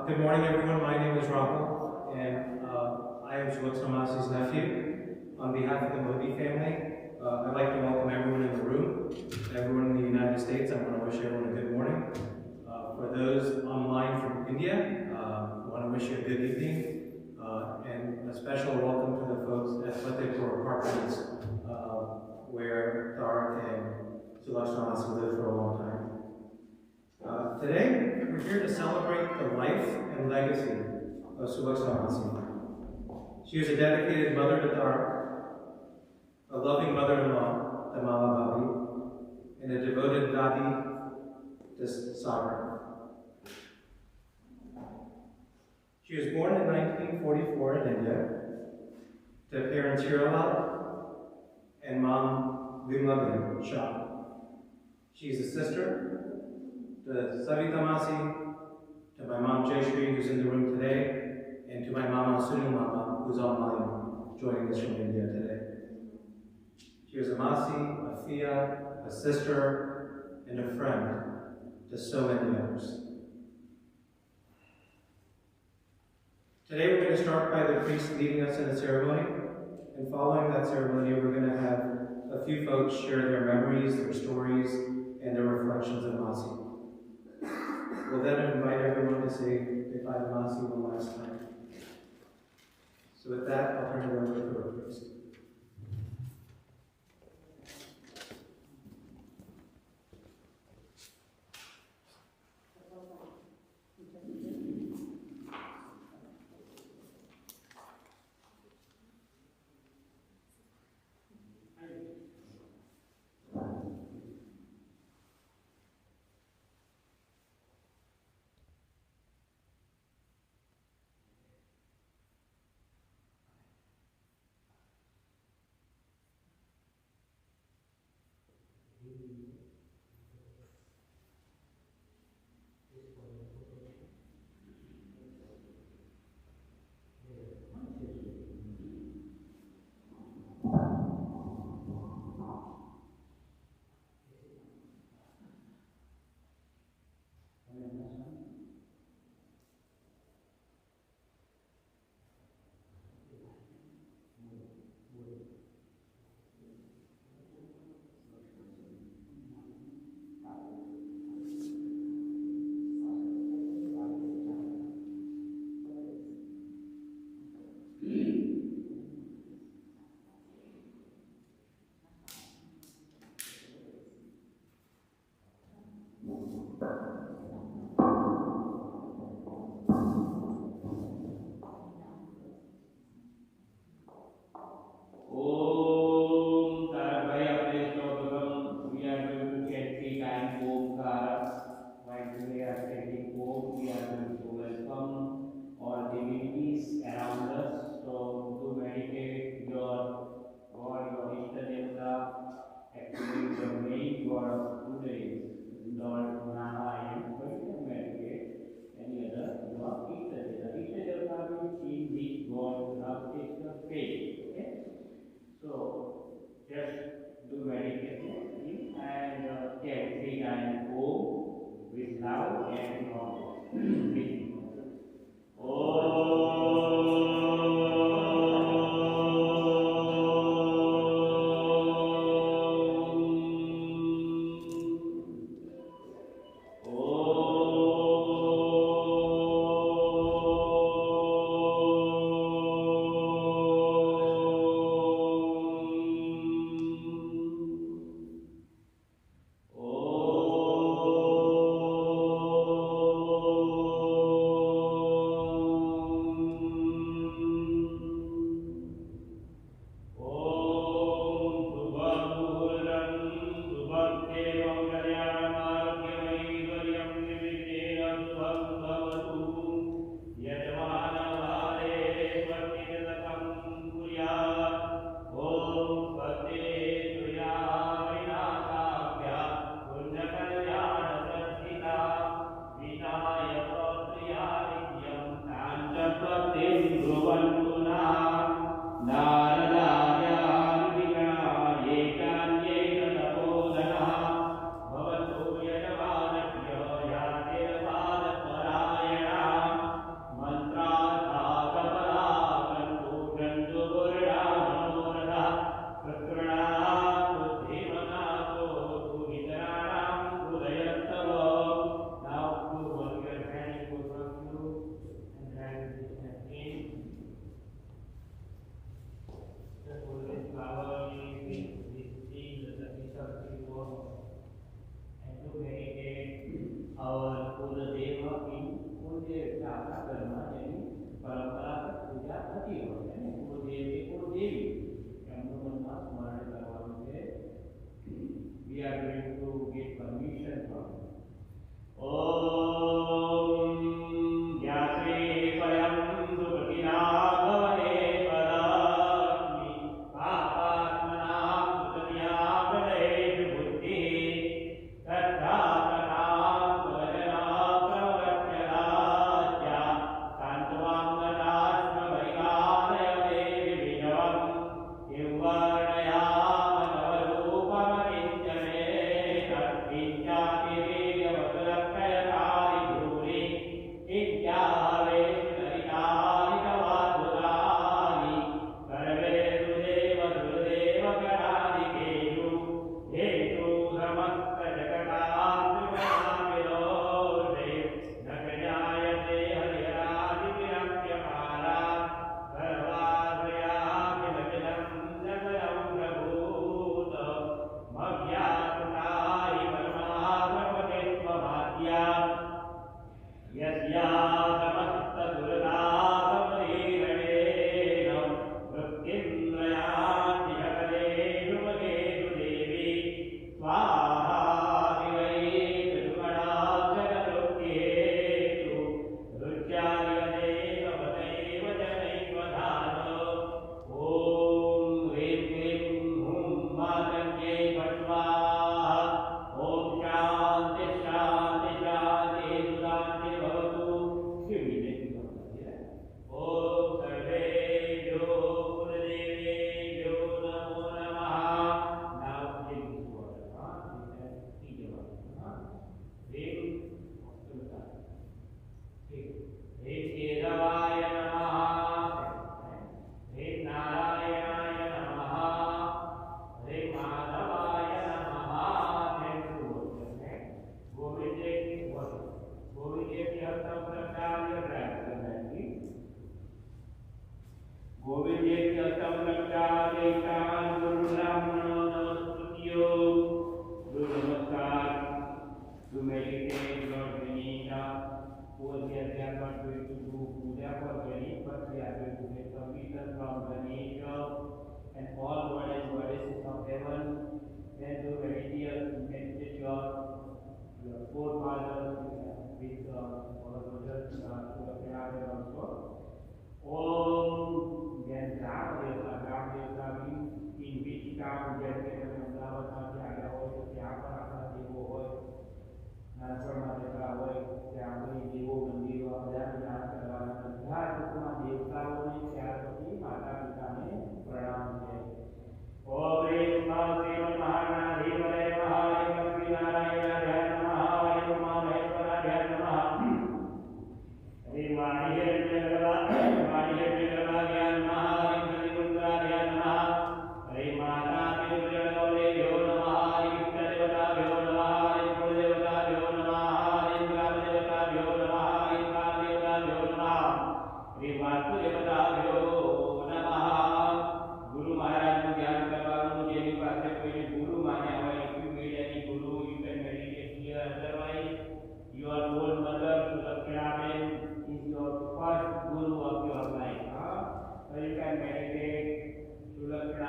Good morning, everyone. My name is Rahul, and I am Sulaxana's nephew. On behalf of the Modi family, I'd like to welcome everyone in the room, everyone in the United States. I want to wish everyone a good morning. For those online from India, I want to wish you a good evening, and a special welcome to the folks at Fatehpur Apartments, where Tarak and Sulaxana lived for a long time. Today, we're here to celebrate the life and legacy of Sulaxana. She was a dedicated mother to Tarak, a loving mother-in-law to Mala Babi, and a devoted Dadi to Sagar. She was born in 1944 in India to parents Hiralal and mom Vimlagan Shah. She is a sister to Savita Masi, to my mom Jayashri, who's in the room today, and to my mama Sunil Mama, who's online joining us from India today. She was a Masi, a Fia, a sister, and a friend to so many others. Today we're going to start by the priest leading us in a ceremony, and following that ceremony we're going to have a few folks share their memories, their stories, and their reflections of Masi. We'll then invite everyone to say goodbye to Masi one last time. So with that, I'll turn it over to the priest.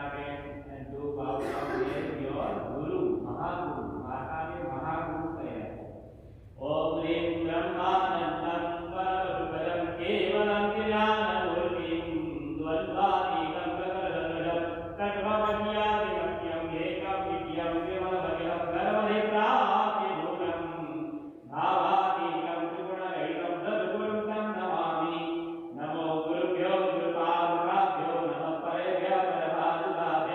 again and do bow down near your Guru, Mahaguru. Mata के महागुरु कहे ओम ह्रीं ब्रह्मानंदं परमसुखदं केवलं ज्ञानमूर्तिं द्वन्द्वातीतं गगनसदृशं तत्त्वमस्यादिमत्यं एकं नित्यं विमलभजनं सर्वधिप्राप्तिभूतं भावातीतं त्रिगुणरहितं सद्गुरुं तं नमामि नमो गुरुभ्यो गुरुपादुकाभ्यो नमः परेभ्यः परमादुकाभ्यः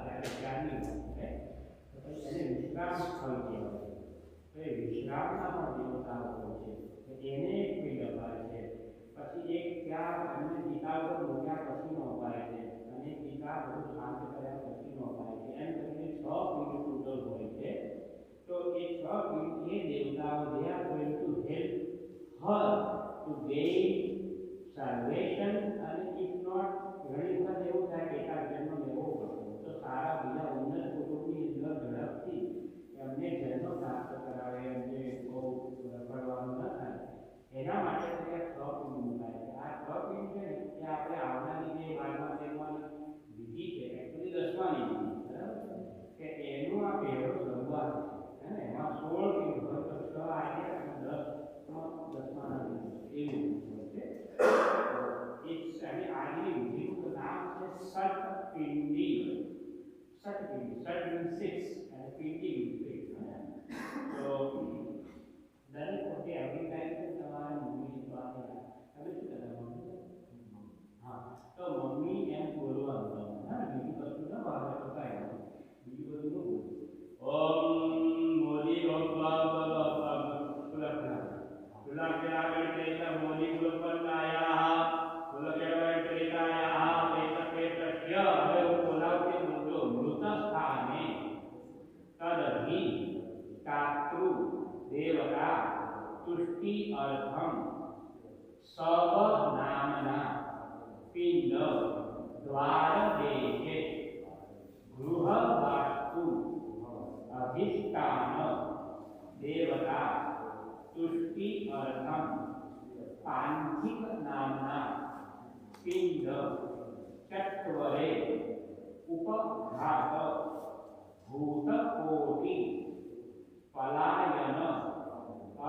ત્યારે ત્યારની ઓકે તો પછી એને વિશ્રામ સ્થળ કહેવાય. તો એ વિશ્રામના પણ દેવતાઓ હોય છે તો એને એક પિંડ અપાય છે. પછી એક ત્યાં અન્ય પિતા પર મૂક્યા પછીનો અપાય છે અને પિતા બધું શાંત કર્યા પછીનો અપાય છે. એમ કરીને 6 પિંડ ટોટલ હોય છે. તો એ 6 પિંડ એ દેવતાઓ they are going to help her to gain salvation. અને if not ઘણી વખત એવું થાય કે એકાદ જન્મ લેવો પડે તો સારા બીજા ઉન્નત કુટુંબની અંદર ઝડપથી એમને જન્મ પ્રાપ્ત કરાવે, એમને બહુ ભણવાનું ન થાય એના માટે ત્યાં 6 પિંડ મુકાય છે. આ 6 પિંડ છે ને એ આપણે આવનારી જે 12મા વિધિ છે એકચ્યુઅલી 10માની વિધિ બરાબર કે એનું આ પહેલો શરૂઆત છે હે ને. એમાં 16 પિંડ હોય તો 6 આજે અને 10માના વિધિ એવી હોય છે. it's I mean આજની વિધિનું નામ છે સટપિંડી. સટપિંડી સટ means 6 and પિંડી means 6. તો દરેક વખતે એવરી ટાઈમ તમારે મમ્મી પાસે હવે શું કરતા મમ્મી હા તો મમ્મી એમ બોલવાનું હા બીજું કશું ન આવે તો કાંઈ બીજું બધું ન બોલ. ઓમ મોદી સુલાક્ષણા ગણિતેશ મોદી ગુલપન્નાયા સુલક્ષેણગણિતેશાયા પેતપેતસ્ય. હવે હું બોલાવતી બોલજો મૃત સ્થાને તદધિ કાતૃ દેવતા तुष्टि अर्थम सब नामना पिंड द्वार देशे गृह वास्तु अधिष्ठान देवता तुष्टि अर्थम पांथिक नामना पिंड चत्वरे उपघात भूतकोटि पलायन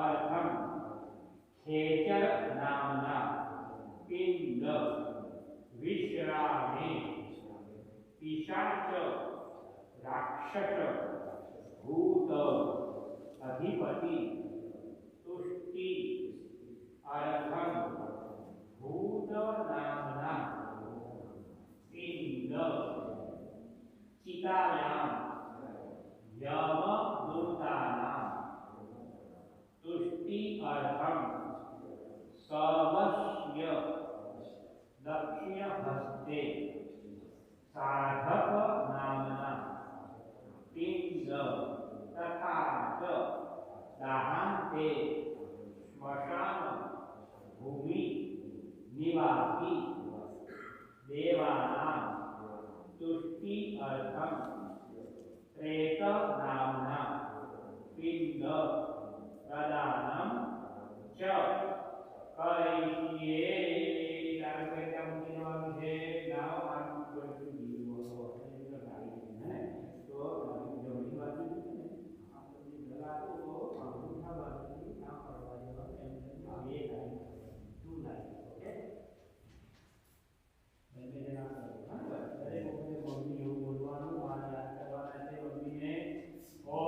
अर्थम खेचर नामना पिंड विश्रामे पिशाच राक्षस भूत अधिपति तुष्टि अर्थम भूत नामना पिंड चितायाम यम दूतानाम तुष्टि अर्थम सर्वस्य दक्षिण हस्ते साधक नामना पिंड तथा च दाहांते श्मशान भूमि निवासी देवानां तुष्टि अर्थम प्रेत नामना पिंड प्रदानम च करिष्ये. કારણ કે ત્યાં મૂકીવાનું છે નાવ આમ કોઈ જીવો એટલે ગાડી છે ને તો જમણી બાજુ છે ને આ બધી દલાલો તો અંગૂઠા બાજુથી ના પડવાની હોય એમ બે લાઈન 2 લાઈન ઓકે બંને જણા કરો બરાબર. દરેક વખતે મમ્મી એવું બોલવાનું આ યાદ કરવાના છે મમ્મીને ઓ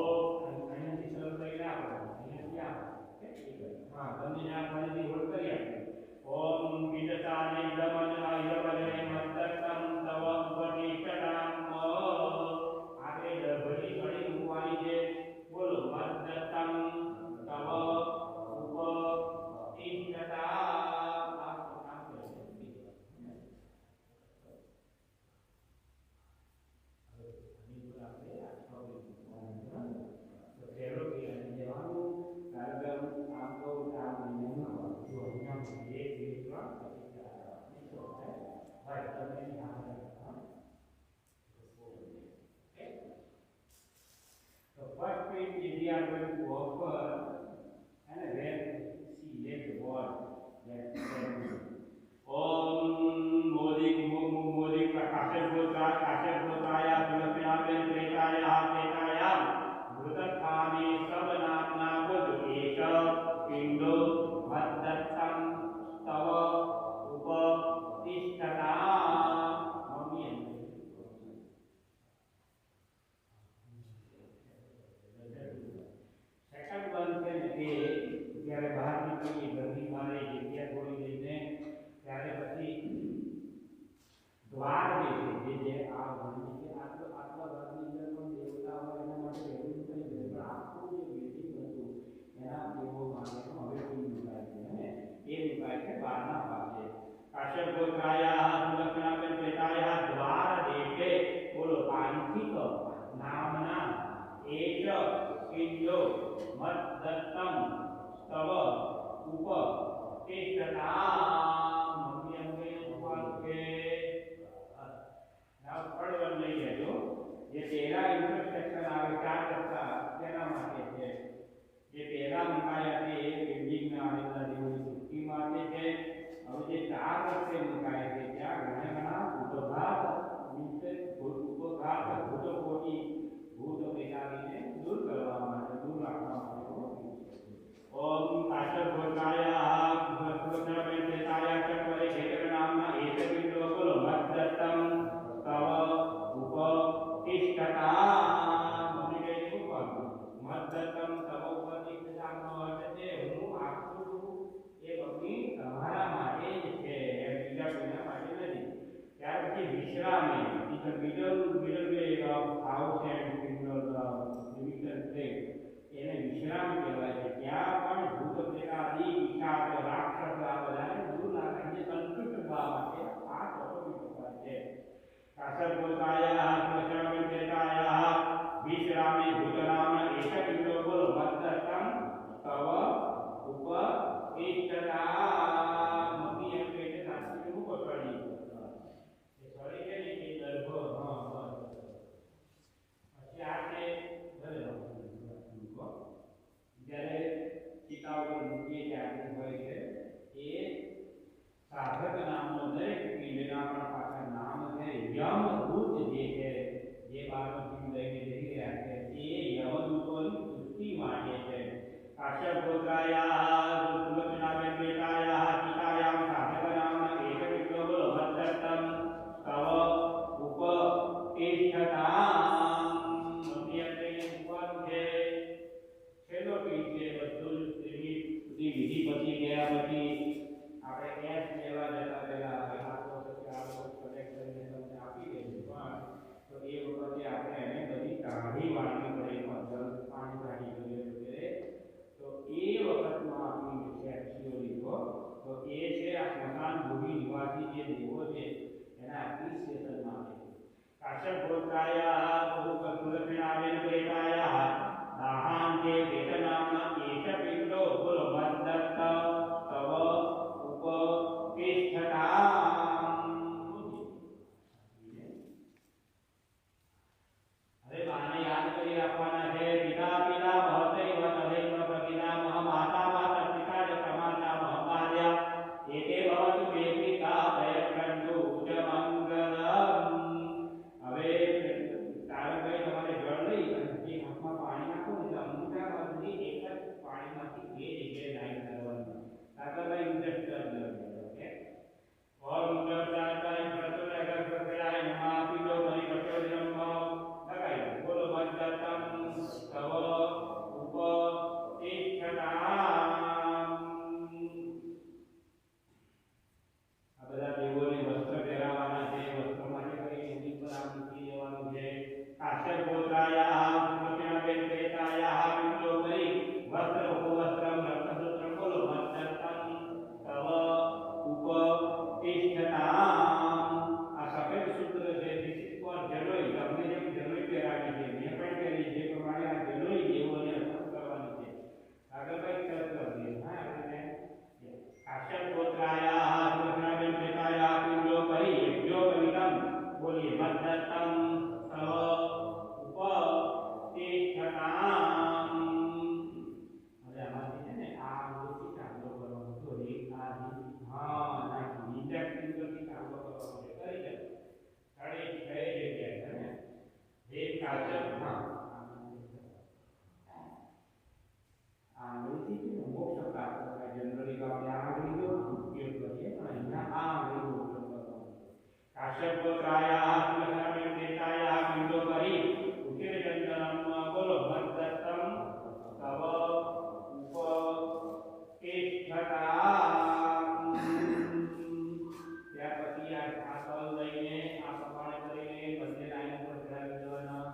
અહીંયાથી શરૂ કરી નાખો અહીંયા હા બંને જણા ફરીથી હોલ્ડ કરી આપે. ઓમ the middle way of house and division plate એને વિશ્રામ કહેવાય છે. ત્યાં પણ ભૂત પ્રેતાદિ પિશાચ રાક્ષસ આ બધાને દૂર રાખીને સંતુષ્ટ થવા માટે આ તપોની કહેવાય છે. કાશરગોતાયા સ્મશાન પ્રેતાયા વિશ્રામે ભૂતરામ એક કિલો બોલો વદ્દતમ તવ ઉપ ઇષ્ટતા મતી એમ કહીને સાચું પકડી એ સોરી કે એ દર્ભ હા બસ પછી આ છે જ્યારે ચિતા ઉપર મૂકીએ ત્યારે હોય છે એ સાધક નામનો દરેક પિંડના પણ પાછા નામ છે. યમદૂત જે છે જે બારનો પિંડ લઈને જઈ રહ્યા છે એ યમદૂતોની પુષ્ટિ માટે છે. કાશ્યપોત્રાયા સુલક્ષણાબેન બેટાયા ચિતાયામ સાધક નામ એક વિક્રો બોલો વદ્દતમ તવ ઉપ તિષ્ઠતામ મધ્યમ લઈને મૂકવાનું છે. છેલ્લો પીઠ છે બધું એવી બધી વિધિ પછી ગયા પછી આપણે એસ લેવા જતા પહેલા આ વખતે આ કનેક્ટ કરીને તમને આપી દઈશું પણ તો એ વખતે આપણે એને બધી કાઢી વાળવી પડે જલ પાણી કાઢી જોઈએ વગેરે તો એ વખતમાં આપણી છે એક્ચ્યુઅલી તો એ છે આ સ્મશાન ભૂમિ નિવાસી જે દેવો છે એના એપ્રિસિએશનમાં આવે છે. કાશ્યપોત્રાયા સુલક્ષણાબેન બેટાયા દાહાંતે વેદનામના એક પિંડો બોલો વદ્દત્ત તવ ઉપ તિષ્ઠતામ. હવે બાને યાદ કરી રાખવાના છે. પિતા પિતા ભવતૈવ તદૈવ પ્રતિનામઃ માતા માતા પિતા જ પ્રમાતા મહામાર્યા એતે ભવતુ મે પિતા દયકંતુ ઉજમંગલમ. હવે તારકભાઈ તમારે જળ લઈ અને જે હાથમાં પાણી નાખો ને એટલે અંગૂઠા બાજુની એક જ પાણીમાંથી બે જગ્યાએ લાઈન કરવાની. તારકભાઈ ઇન્ટરેસ્ટ કરી ઓકે ઓર મુજબદારતાઈ પ્રચોદય કરપેરાય નમા પીડો ભરી પ્રચોદયમ લગાઈ બોલો વદ્દતમ તવ ઉપ તિષ્ઠતામ. આ બધા દેવોને વસ્ત્ર પહેરાવવાના છે. વસ્ત્ર માટે કરી એની પર આ મૂકી દેવાનું છે. કાશ્યપોત્રાયા સુલક્ષણાબેન બેટાયા પિંડો કરી વસ્ત્ર ઉપવસ્ત્રમ રક્તસૂત્રમ બોલો વદ્દતમ તવ ઉપ તિષ્ઠતામ. આ સફેદ સૂત્ર છે this is for જનોઈ. તમને જેમ જનોઈ પહેરાવી છે મેં પણ પહેરી છે પ્રમાણે આ જનોઈ દેવોને અર્પણ કરવાની છે. આગળ ભાઈ તરત કરી દે હા આપણે કાશ્યપોત્રાયા સુલક્ષણાબેન બેટાયા પિંડો કરી યજ્ઞોપવિતમ બોલીએ વદ્દતમ તવ ઉપ તિષ્ઠતામ. હવે આમાંથી છે ને આ અંગોથી ચાંદલો કરવાનો તો એક આ હા નાખી બીજા ફિંગરથી ચાંદલો કરવાનો છે. કરી દે સાડી કઈ જગ્યાએ છે ને એક કાચર હા આ આંગળીથી છે ને મોક્ષ પ્રાપ્ત થાય. જનરલી તો આપણે આ આંગળીનો ઉપયોગ કરીએ પણ અહીંયા આ આંગળીનો ઉપયોગ કરવાનો. કાશ્યપોત્રાયા સુલક્ષણાબેન બેટાયા પિંડો કરી ઉચિર ચંદનમ બોલો વદ્દતમ તવ ઉપ તિષ્ઠતામ. ત્યાર પછી આ તલ લઈને આ સપાણે કરીને બંને લાઈન ઉપર ચડાવી દેવાના.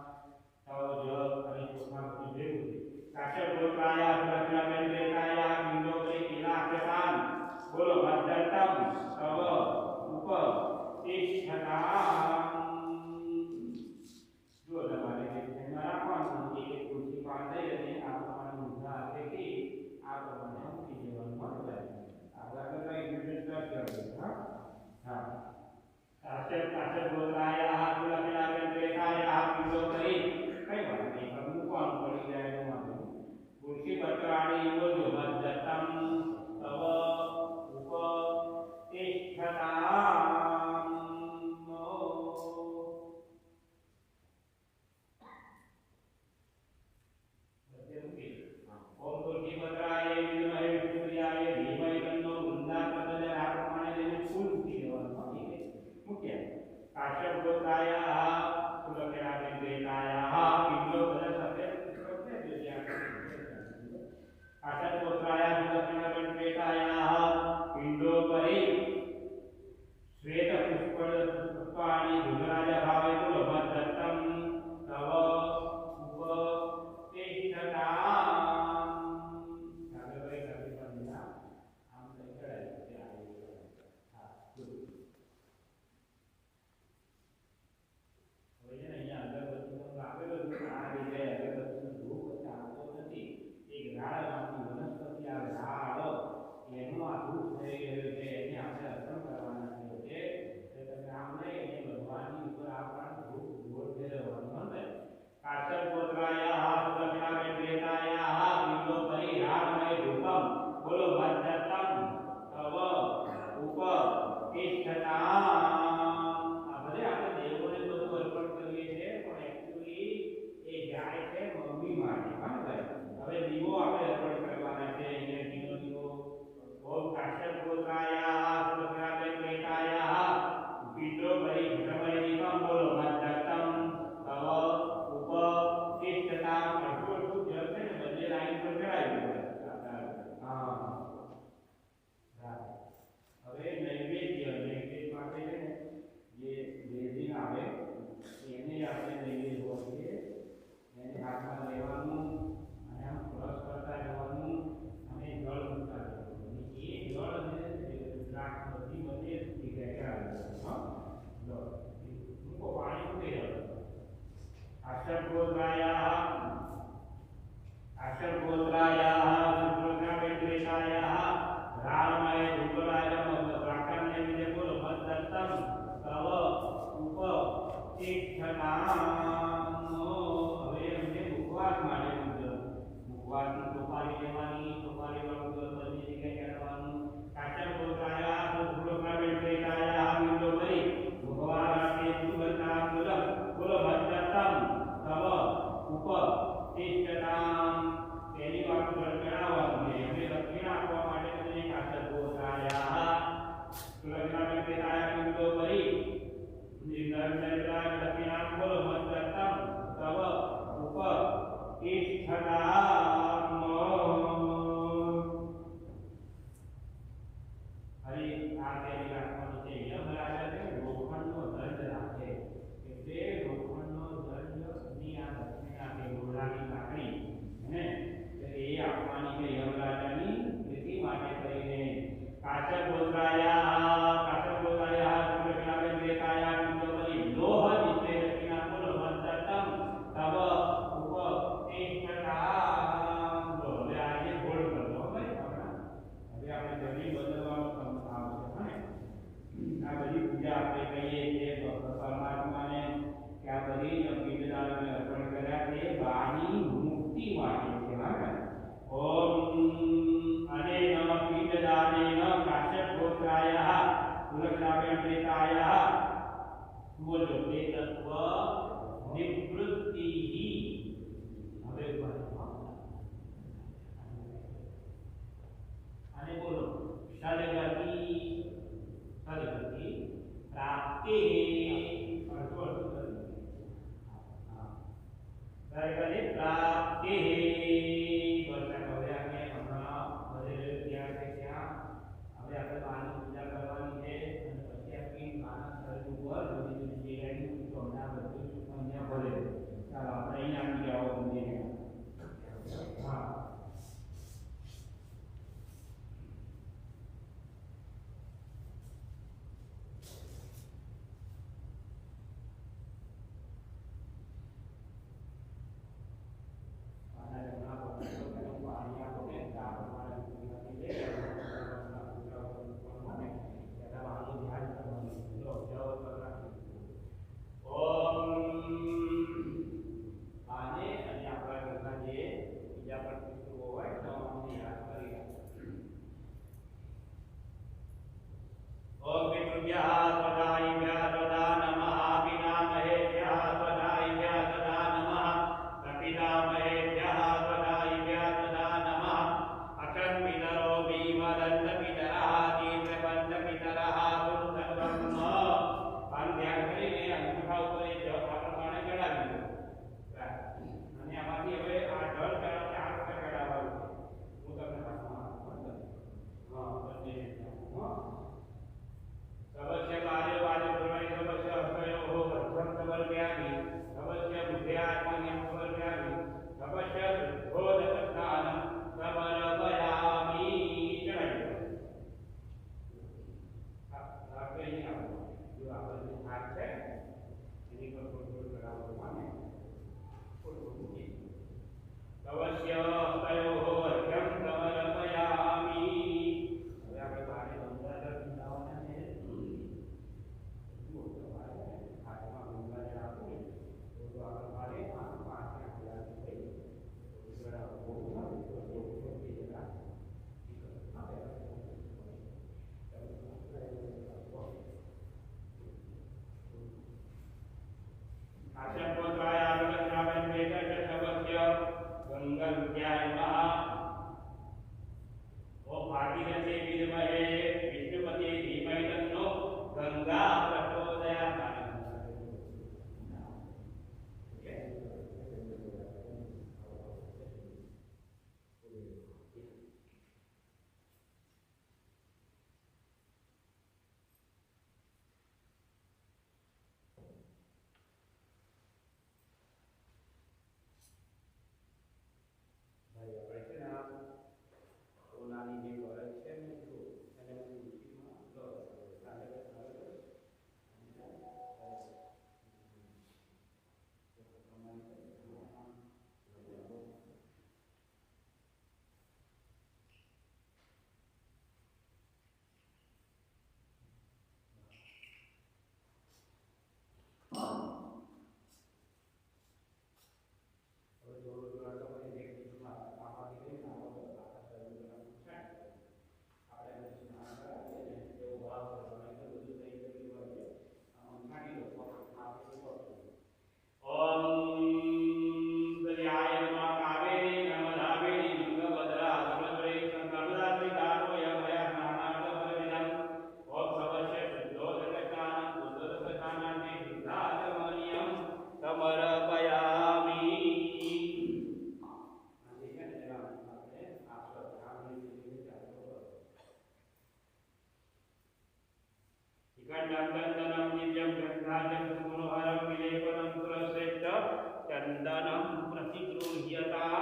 वन्दनं प्रतिगृह्यताम्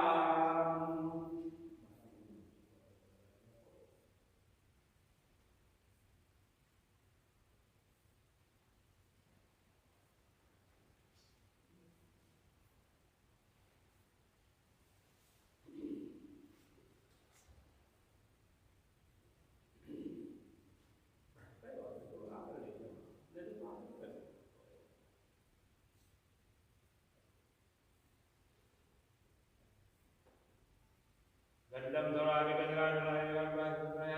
गंधम दौरागे गंधराय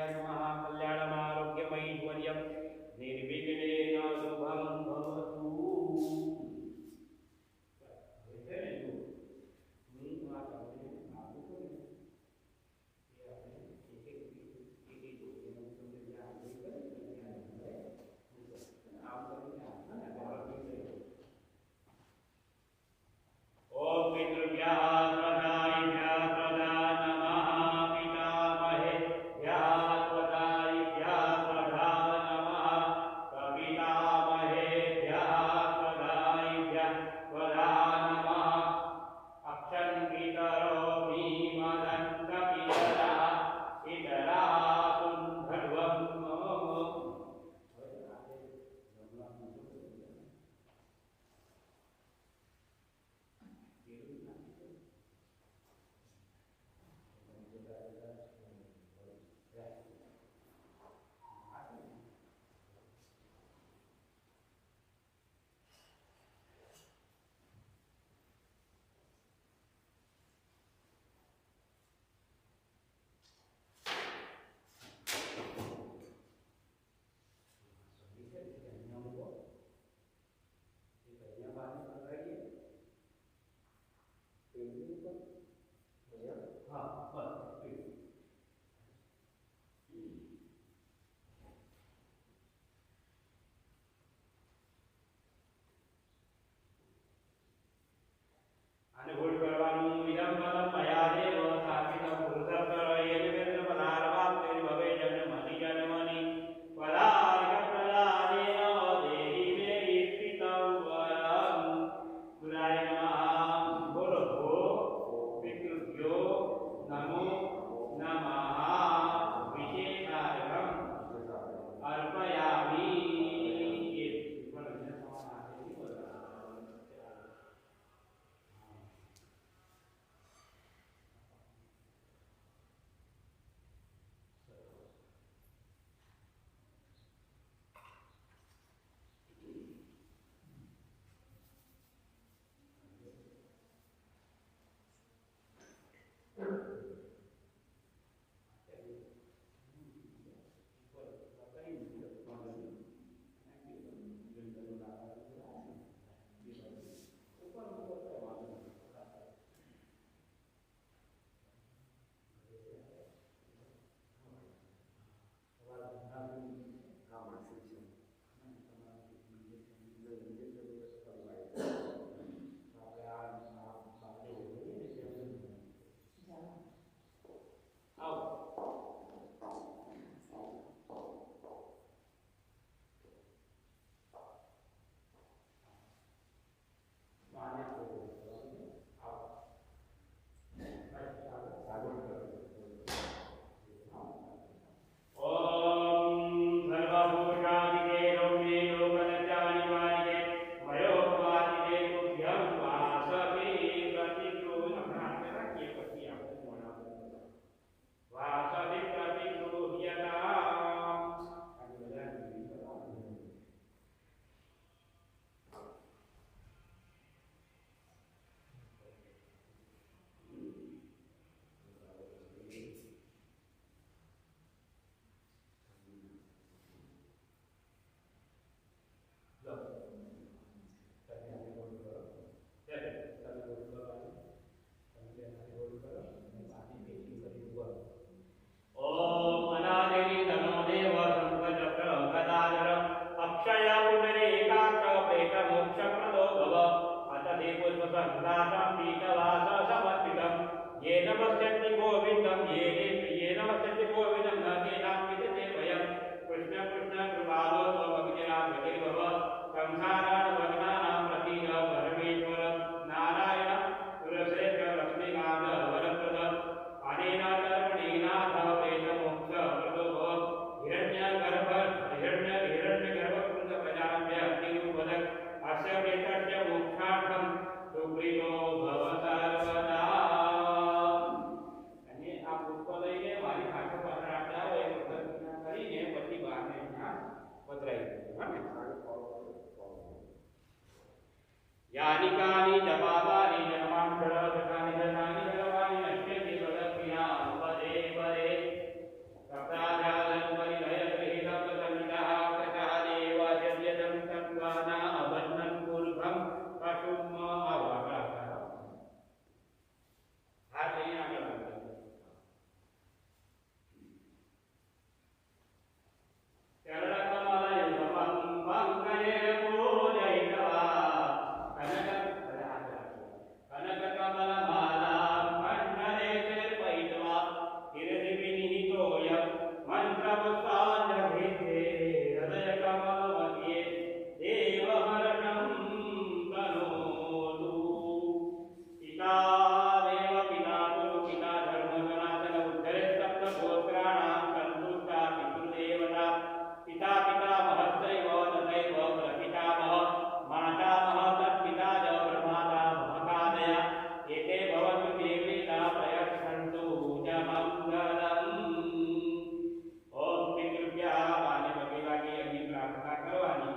नमः कल्याणमारोग्यमैश्वर्यं निर्विघ्नेन शुभं भवतु ओम पितृभ्यः संसारण भग्नानां प्रतीक परमेश्वर नारायण यानि कानि च पापानि जन्मान्तरगतानि दतानि सर्वाणि नश्यन्ति तदप्रियां पदे पदे सप्ताजालं परिणयगृहीतं तदमितः कृतः देवाजर्यजं तत्त्वाना अबन्धं पूर्वं पशुम् अवगतः हाथ नहीं आगे बढ़ते चरणकमलयुगपं पंकजे पूजयित्वा कनककमलमालां कण्ठे चर्पयित्वा गिरिविनिहितोऽयं मन्त्रपुष्पाञ्जलिर्भित्ते हृदयकमलमध्ये देवहरणं तनोतु पिता देव पिता गुरु पिता धर्मसनातन उद्धरे सप्तगोत्राणां सन्तुष्टा पितृदेवता पिता पितामहस्यैव तथैव प्रपितामह मातामह तत्पिता च प्रमाता महकादय एते भवन्तु देवता प्रयच्छन्तु च मङ्गलम् ॐ पितृभ्यः वाणिमगिलागी अग्नि प्रार्थना करवानी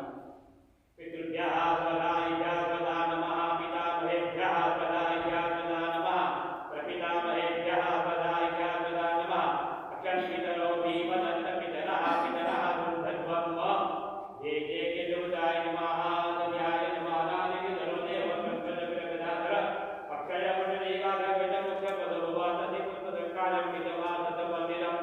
पितृभ्यः सदाभ्यः सदा नमः पितामहेभ्यः सदाभ्यः सदा नमः प्रपितामहेभ्यः सदाभ्यः सदा नमः अक्षरपितरो भीमदन्तपितरः पितरः दुर्धध्वम् ये ये के देवताय नमः सद्याय नमः नानिपितरो देवकृष्णजगदाधर अक्षयमुनिदेवागतमुख्यपदभुवासतिपुत्रकालं विधवासतमन्दिरं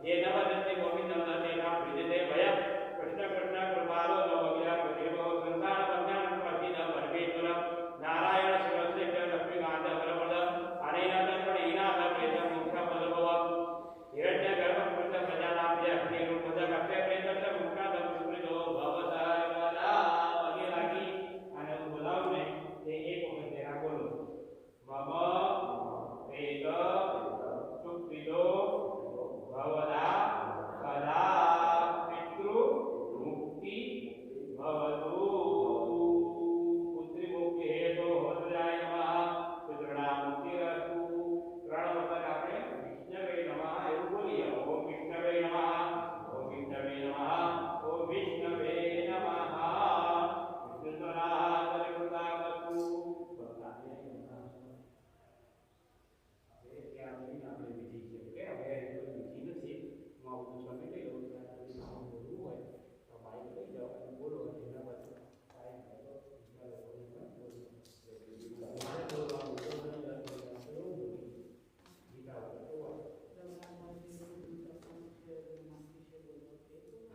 येन वदन्ति गोविन्दं न तेना प्रीयते भयं कृष्ण कृष्ण कृपालो नवगिरा प्रतिभो संसारबन्धनं प्रतिन परमेश्वरं नारायण सुरश्रेष्ठ लक्ष्मीकान्त वरप्रद अनेन तत्पणीनाथ प्रेतं मुख्यपदभवं हिरण्यगर्भं कृत प्रजानाभ्य अग्निरूपदकस्य प्रेतस्य मुखादं सुकृतो भवसर्वदा आगे लागी અને બોલાવું ને એ એક વખત જરા બોલો મમ પ્રેત સુકૃતો ભવદા સદા પિતૃ મુક્તિ ભવતુ પુત્રી મુક્તિ હેતો હૃદયાય નમઃ પુત્રણા મુક્તિરસ્તુ ત્રણ વખત આપણે વિષ્ણવે નમઃ એવું બોલીએ ઓમ વિષ્ણવે નમઃ ઓમ વિષ્ણવે નમઃ ઓમ વિષ્ણવે નમઃ વિષ્ણુસ્વરાહ સરિવૃતાવતુ બધાને નમઃ હવે ત્યાં લઈને આપણે વિધિ છે કે હવે કોઈ વિધિ નથી હું આ બધું સમય લઈ લઉં ત્યાં સુધી કામ બોલવું હોય તો માઇક લઈ જાઓ અને બોલો એના પછી ટાઈમ થાય તો બીજા લોકોને પણ બોલો મારે બોલવાનું ગીતા હોય તો હોય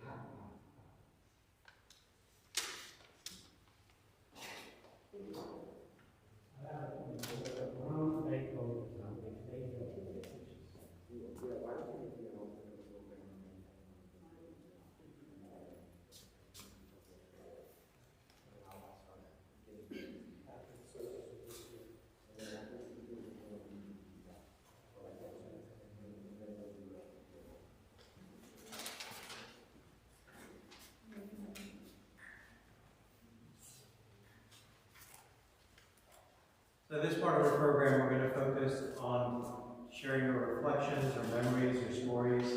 હા So this part of our program, we're going to focus on sharing our reflections, our memories, our stories.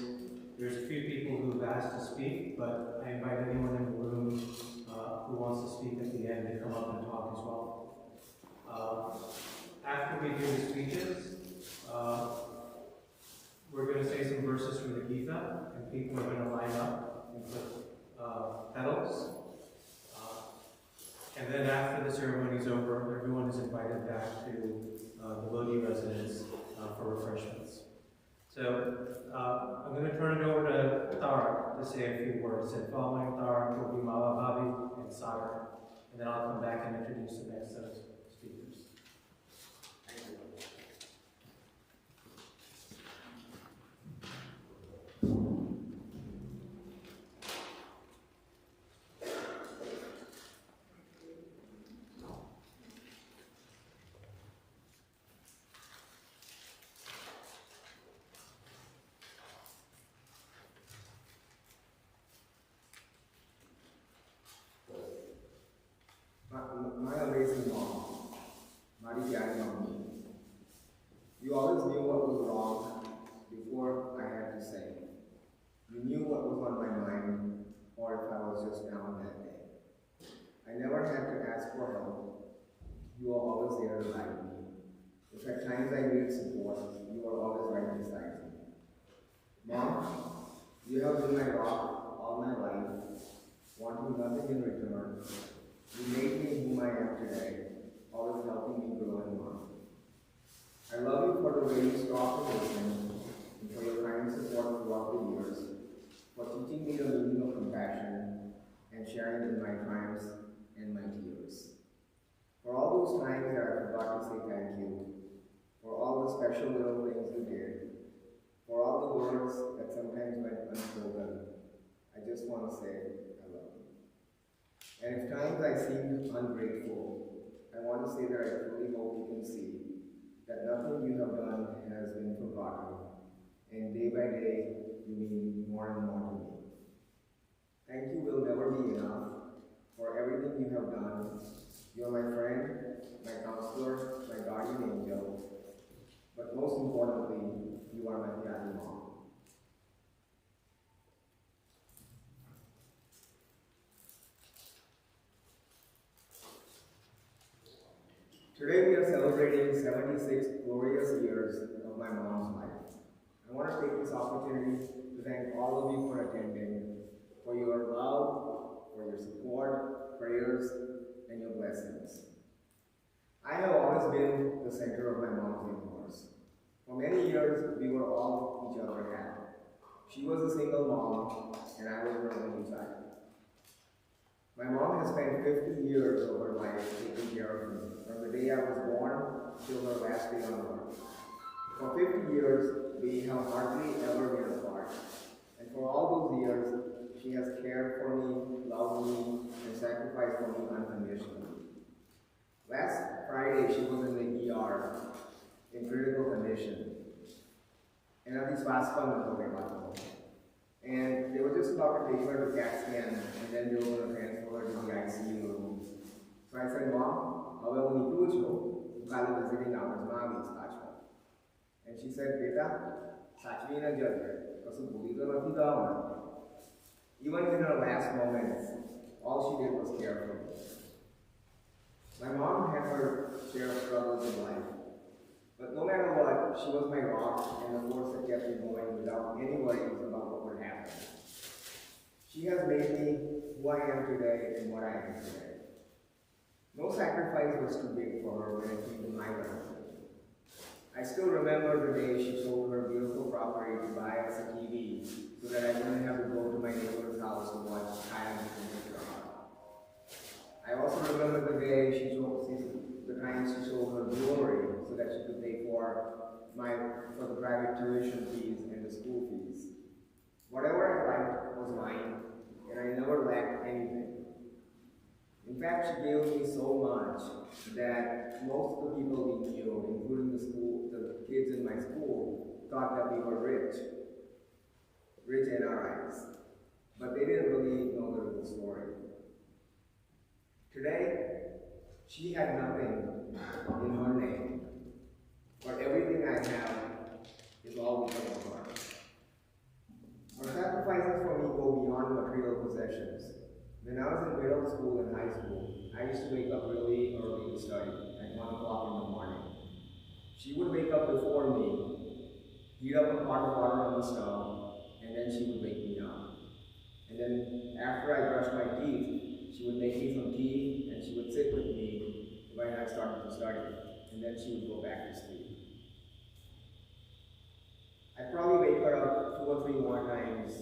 There's a few people who've asked to speak, but I invite anyone in the room who wants to speak at the end to come up and talk as well. After we do the speeches, we're going to say some verses from the Gita, and people are going to line up and put petals. And then after the ceremony is over, everyone is invited back to the Lodi residence for refreshments. So I'm going to turn it over to Tarak to say a few words. And following Tarak will be Mala Bhabi and Sagar. And then I'll come back and introduce the next set of speakers. Thank you. My amazing mom You are always there to guide me. If at times I need support, you are always right beside me. Mom, you have been my rock all my life, wanting nothing in return. You made me whom I am today, always helping me grow and learn. I love you for the way you stop and listen, and for your kind support throughout the years, for teaching me the meaning of compassion and sharing in my triumphs and my tears. For all those times that I forgot to say thank you, for all the special little things you did, for all the words that sometimes went unspoken, I just want to say I love you. And if times I seemed ungrateful, I want to say that I truly hope you can see that nothing you have done has been forgotten, and day by day you mean more and more to me. Thank you will never be enough for everything you have done. You are my friend, my counselor, my guardian angel, but most importantly, you are my daddy mom. Today we are celebrating 76 glorious years of my mom's life. I want to take this opportunity to thank all of you for attending, for your love, for your support, prayers, and your blessings. I have always been the center of my mom's universe. For many years, we were all each other had. She was a single mom, and I was her only child. My mom has spent 50 years of her life taking care of me, from the day I was born till her last day on earth. For 50 years, we have hardly ever been apart. And for all those years, she has cared for me, loved me, and sacrificed for me unconditionally. Last Friday, she was in the ER in critical condition. And they were just about to take her to CAT scan, and then they were going to transfer her to the ICU room. So I said, Mom, હવે હું નીકળું છું, હું કાલે visiting hours માં આવીશ પાછો. And she said, બેટા, સાચવીને જજે, કશું ભૂલી તો નથી જવાનું. Even in her last moments, all she did was care for me. My mom had her share of struggles in life. But no matter what, she was my rock and the force that kept me going without any worries about what would happen. She has made me who I am today and what I am today. No sacrifice was too big for her when it came to my welfare. I still remember the day she sold her beautiful property to buy us a TV so that I wouldn't have to go to my neighbor's house to watch Kyle I also remember the day the time she sold her jewelry so that she could pay for the private tuition fees and the school fees. Whatever I liked was mine, and I never lacked anything. In fact, she gave me so much that most of the people we knew, including the kids in my school, thought that we were rich in our eyes. But they didn't really know the real story. Today, she had nothing in her name, but everything I have is all because of her. Her sacrifices for me go beyond material possessions. When I was in middle school and high school, I used to wake up really early to study, at 1 o'clock in the morning. She would wake up before me, heat up a pot of water on the stove, and then she would wake me up. And then after I brushed my teeth, she would make me some tea, and she would sit with me when I started to study, and then she would go back to sleep. I'd probably wake her up 2 or 3 more times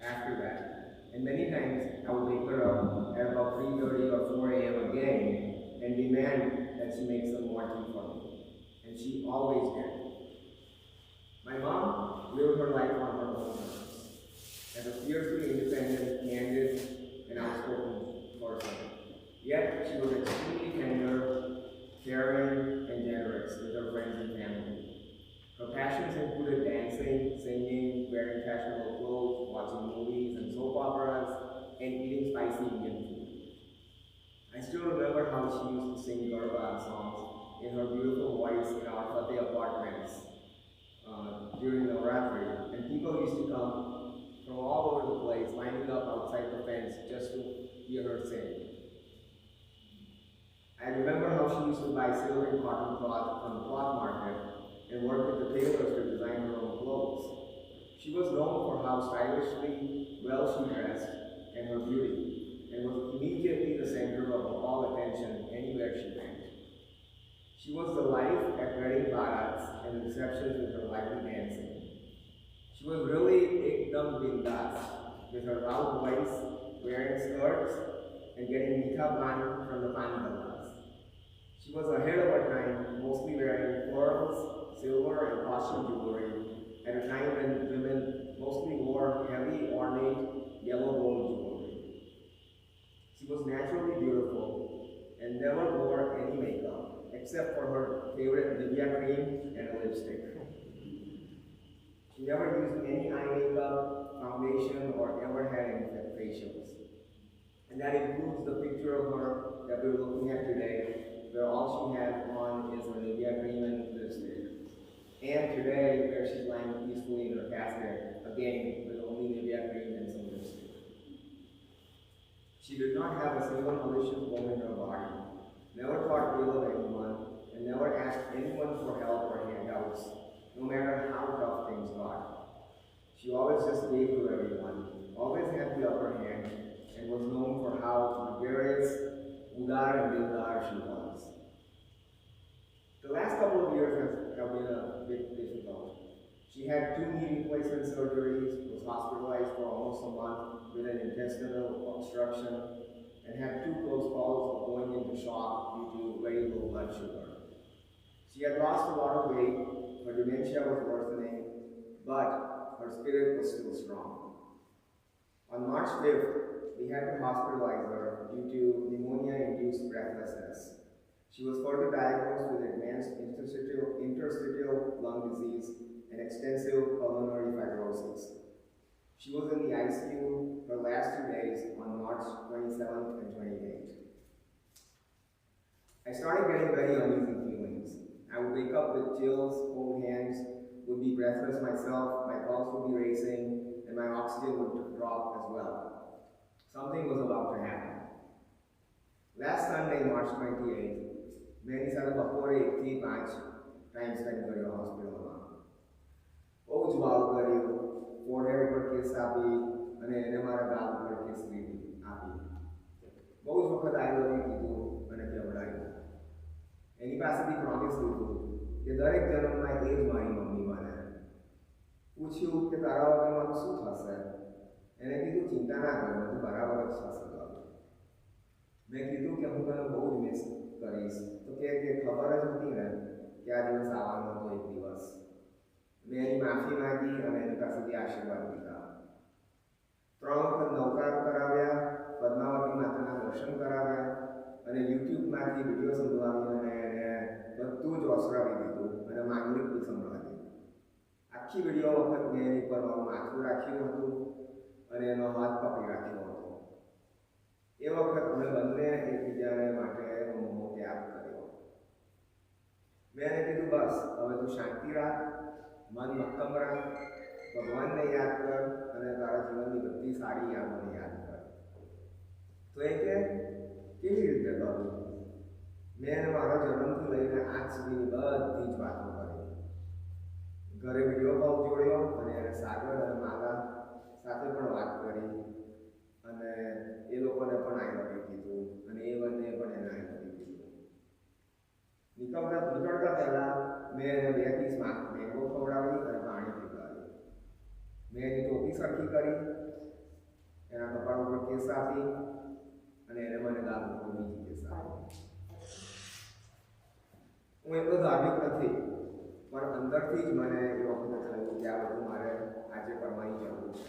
after that. And many times I would wake her up at about 3:30 or 4 a.m. again and demand that she make some more tea for me. And she always did. My mom lived her life on her own terms. As a fiercely independent, candid, and outspoken person. Yet she was extremely tender, caring, and generous with her friends and family. Her passions included dancing, singing, wearing fashionable clothes, watching movies and soap operas, and eating spicy Indian food. I still remember how she used to sing Garba songs in her beautiful voice in our Fateh apartments during Navratri, and people used to come from all over the place, lining up outside the fence just to hear her sing. I remember how she used to buy silk and cotton cloth from the cloth market and work with the tailors to design her own clothes. She was known for how stylishly well she dressed and her beauty, and was immediately the center of all attention anywhere she went. She was the life at wedding barats and receptions with her lively dancing. She was really ekdam bindas, with her loud voice, wearing skirts, and getting nikah ban from the pandalas. She was ahead of her time, mostly wearing pearls, silver, and costume jewelry, at a time when women mostly wore heavy, ornate, yellow gold jewelry. She was naturally beautiful and never wore any makeup, except for her favorite Nivea cream and a lipstick. She never used any eye makeup, foundation, or ever had any facials. And that includes the picture of her that we're looking at today, where all she had on is her Nivea cream and lipstick. And today, where she's lying peacefully in her casket, again, with only Nivea cream and some lipstick. She did not have a single malicious bone in her body, never thought ill of anyone, and never asked anyone for help or handouts, no matter how tough things got. She always just gave to everyone, always had the upper hand, and was known for how gregarious, udar, and dildar she was. The last couple of years have been a bit difficult. She had 2 knee replacement surgeries, was hospitalized for almost a month with an intestinal obstruction, and had 2 close calls of going into shock due to very low blood sugar. She had lost a lot of weight, her dementia was worsening, but her spirit was still strong. On March 5th, we had to hospitalize her due to pneumonia-induced breathlessness. She was further diagnosed with advanced interstitial lung disease and extensive pulmonary fibrosis. She was in the ICU her last 2 days on March 27th and 28th. I started getting very uneasy feelings. I would wake up with chills, cold hands, would be breathless myself, my pulse would be racing, and my oxygen would drop as well. Something was about to happen. Last Sunday, March 28th, મેં સાથે બપોરે 1 થી 5 time spend કર્યો હોસ્પિટલમાં. બહુ જ વાવ કર્યું, forehead ઉપર કેસ આપી અને એને મારા ગાલ ઉપર કેસ આપી. બહુ જ વખત આઈ લવ યુ કીધું અને કેવડાવ્યું. એની પાસેથી પ્રોમિસ લીધું કે દરેક જન્મમાં એ જ મારી મમ્મી બને. પૂછ્યું કે તારા વગર મારું શું થશે? એને કીધું ચિંતા ના કર, બધું બરાબર જ થશે. મેં કીધું કે હું તને બહુ જ મિસ કરીશ. તો કે ખબર જ હતી ને કે આ દિવસ આવવાનો હતો એક દિવસ. મેં એની માફી માંગી અને એની પાસેથી આશીર્વાદ લીધા. 3 વખત નવકાર કરાવ્યા, પદ્માવતી માતાના દર્શન કરાવ્યા અને યુટ્યુબમાંથી વિડીયો સંભળાવી અને એને બધું જ ઓસરાવી દીધું અને માંગલિક બી સંભળાવી. આખી વિડીયો વખત મેં એની પર મારું માથું રાખ્યું હતું અને એનો હાથ પકડી રાખ્યો હતો. એ વખત અમે બંને એકબીજાને માટે મોહ ત્યાગ કર્યો. મેં એને કીધું બસ હવે તું શાંતિ રાખ, મન મક્કમ રાખ, ભગવાનને યાદ કર અને તારા જીવનની બધી સારી યાદોને યાદ કર. તો એ કે કેવી રીતે કરું? મેં એને મારા જન્મથી લઈને આજ સુધીની બધી જ વાતો કરી. ઘરે વિડીયો કોલ જોડ્યો અને એને સાગર અને માલા સાથે પણ વાત કરી અને એ લોકોને પણ આઈ લવ યુ કીધું અને એ બંને પણ એને આઈ લવ યુ કીધું. નીકળતા પહેલાં મેં એને 2 પીસ મેંગો ખવડાવી અને પાણી પીવડાવ્યું. મેં એની ટોપી સરખી કરી, એના કપાળ ઉપર કેસ આપી અને એને મને ગાલ ઉપર બીજી કેસ આપી. હું એટલો ધાર્મિક નથી, પણ અંદરથી જ મને એ વખતે થયું કે આ બધું મારે આજે કરવાની જરૂર છે.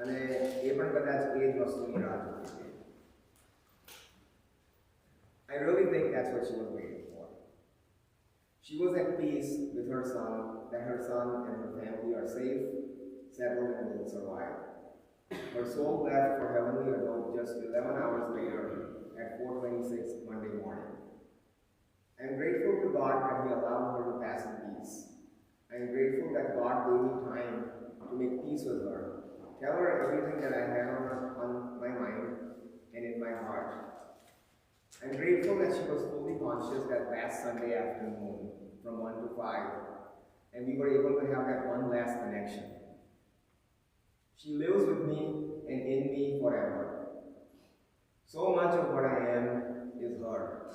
અને એ પણ કદાચ એ જ વસ્તુની રાહ જોતી હતી. I really think that's what she was waiting for. She was at peace with her son, that her son and her family are safe, settled, and will survive. Her soul left for heavenly abode just 11 hours later at 4:26 Monday morning. I am grateful to God that He allowed her to pass in peace. I am grateful that God gave me time to make peace with her, tell her everything that I had on my mind and in my heart. I'm grateful that she was fully conscious that last Sunday afternoon from 1 to 5, and we were able to have that one last connection. She lives with me and in me forever. So much of what I am is her.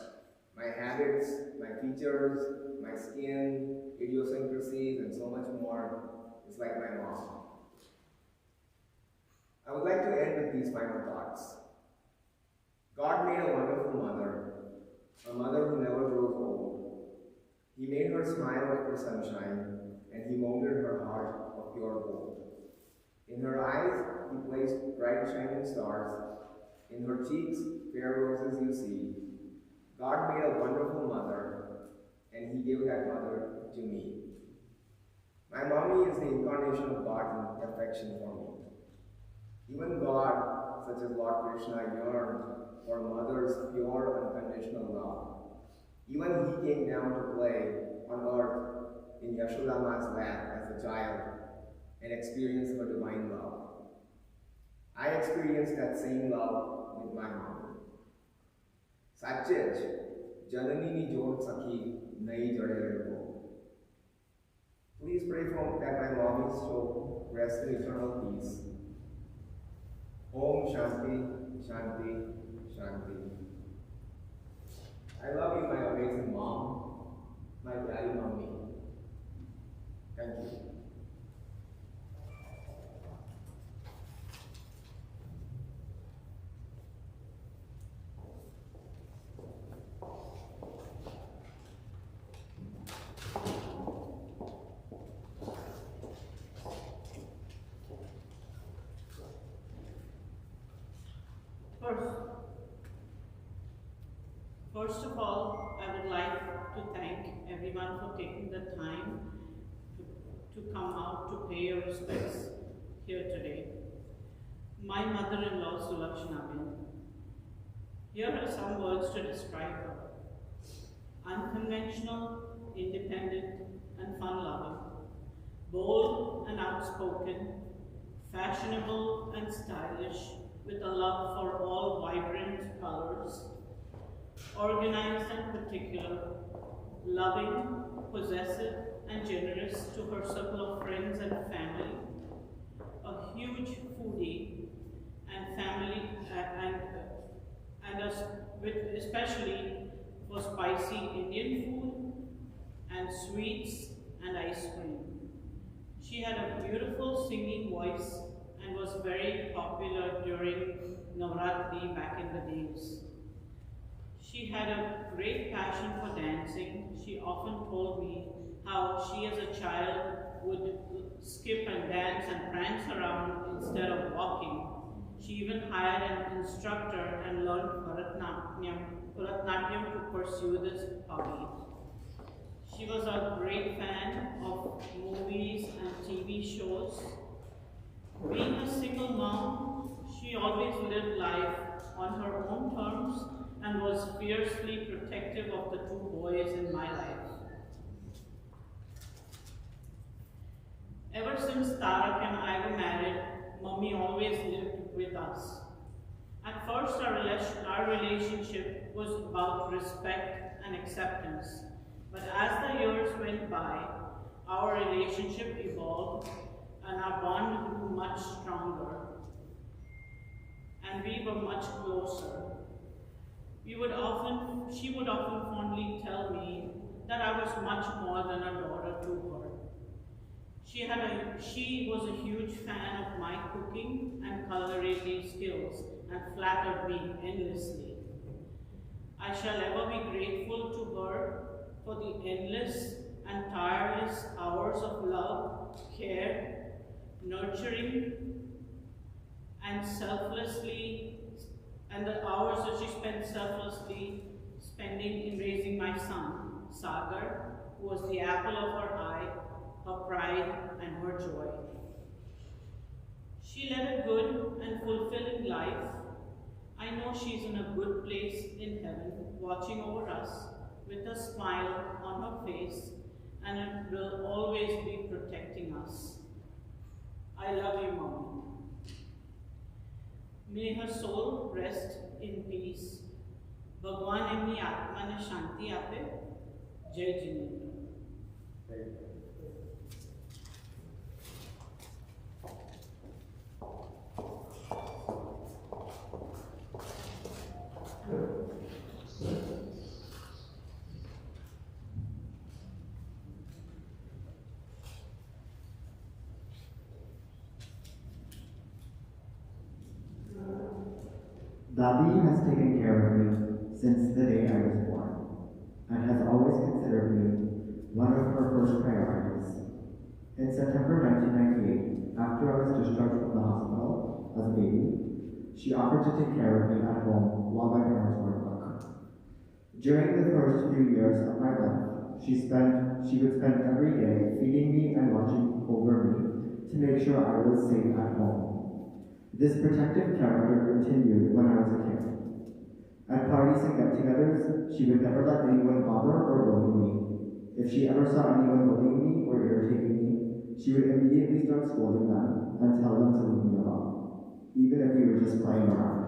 My habits, my features, my skin, idiosyncrasies, and so much more is like my mom. I would like to end with these final thoughts. God made a wonderful mother, a mother who never grows old. He made her smile like the sunshine, and he molded her heart of pure gold. In her eyes, he placed bright shining stars. In her cheeks, fair roses you see. God made a wonderful mother, and he gave that mother to me. My mommy is the incarnation of God's affection for me. Even God, such as Lord Krishna, yearned for a mother's pure, unconditional love. Even he came down to play on earth in Yashodama's lap as a child and experienced her divine love. I experienced that same love with my mom. Sachej, Janani ni jod sakhi, nahi jade rego. Please pray for that my mommy's soul rest in eternal peace. Om Shanti, Shanti, Shanti. I love you, my amazing mom, my daddy mommy. Thank you. First of all, I would like to thank everyone for taking the time to come out to pay your respects here today. My mother-in-law, Sulaxana. Here are some words to describe her. Unconventional, independent, and fun-loving. Bold and outspoken, fashionable and stylish, with a love for all vibrant colors. Organized and particular, loving, possessive, and generous to her circle of friends and family, a huge foodie and family, especially for spicy Indian food and sweets and ice cream. She had a beautiful singing voice and was very popular during Navratri back in the days. She had a great passion for dancing. She often told me how she as a child would skip and dance and prance around instead of walking. She even hired an instructor and learned Bharatanatyam to pursue this hobby. She was a great fan of movies and TV shows. Being a single mom, she always lived life on her own terms and was fiercely protective of the two boys in my life. Ever since Tarak and I were married, Mummy always lived with us. At first, our relationship was about respect and acceptance. But as the years went by, our relationship evolved and our bond grew much stronger. And we were much closer. She would often fondly tell me that I was much more than a daughter to her. She was a huge fan of my cooking and culinary skills and flattered me endlessly. I shall ever be grateful to her for the endless and tireless hours of love, care, nurturing, and the hours that she spent selflessly spending in raising my son, Sagar, who was the apple of her eye, her pride, and her joy. She led a good and fulfilling life. I know she's in a good place in heaven, watching over us with a smile on her face, and it will always be protecting us. I love you, Mommy. May her soul rest in peace. ભગવાન એમની આત્માને શાંતિ આપે. જય Jinendra. Dadi has taken care of me since the day I was born, and has always considered me one of her first priorities. In September 1998, after I was discharged from the hospital as a baby, she offered to take care of me at home while my parents were at work. During the first few years of my life, she would spend every day feeding me and watching over me to make sure I was safe at home. This protective character continued when I was a kid. At parties and get-togethers, she would never let anyone bother or bully me. If she ever saw anyone bullying me or irritating me, she would immediately start scolding them and tell them to leave me alone, even if we were just playing around.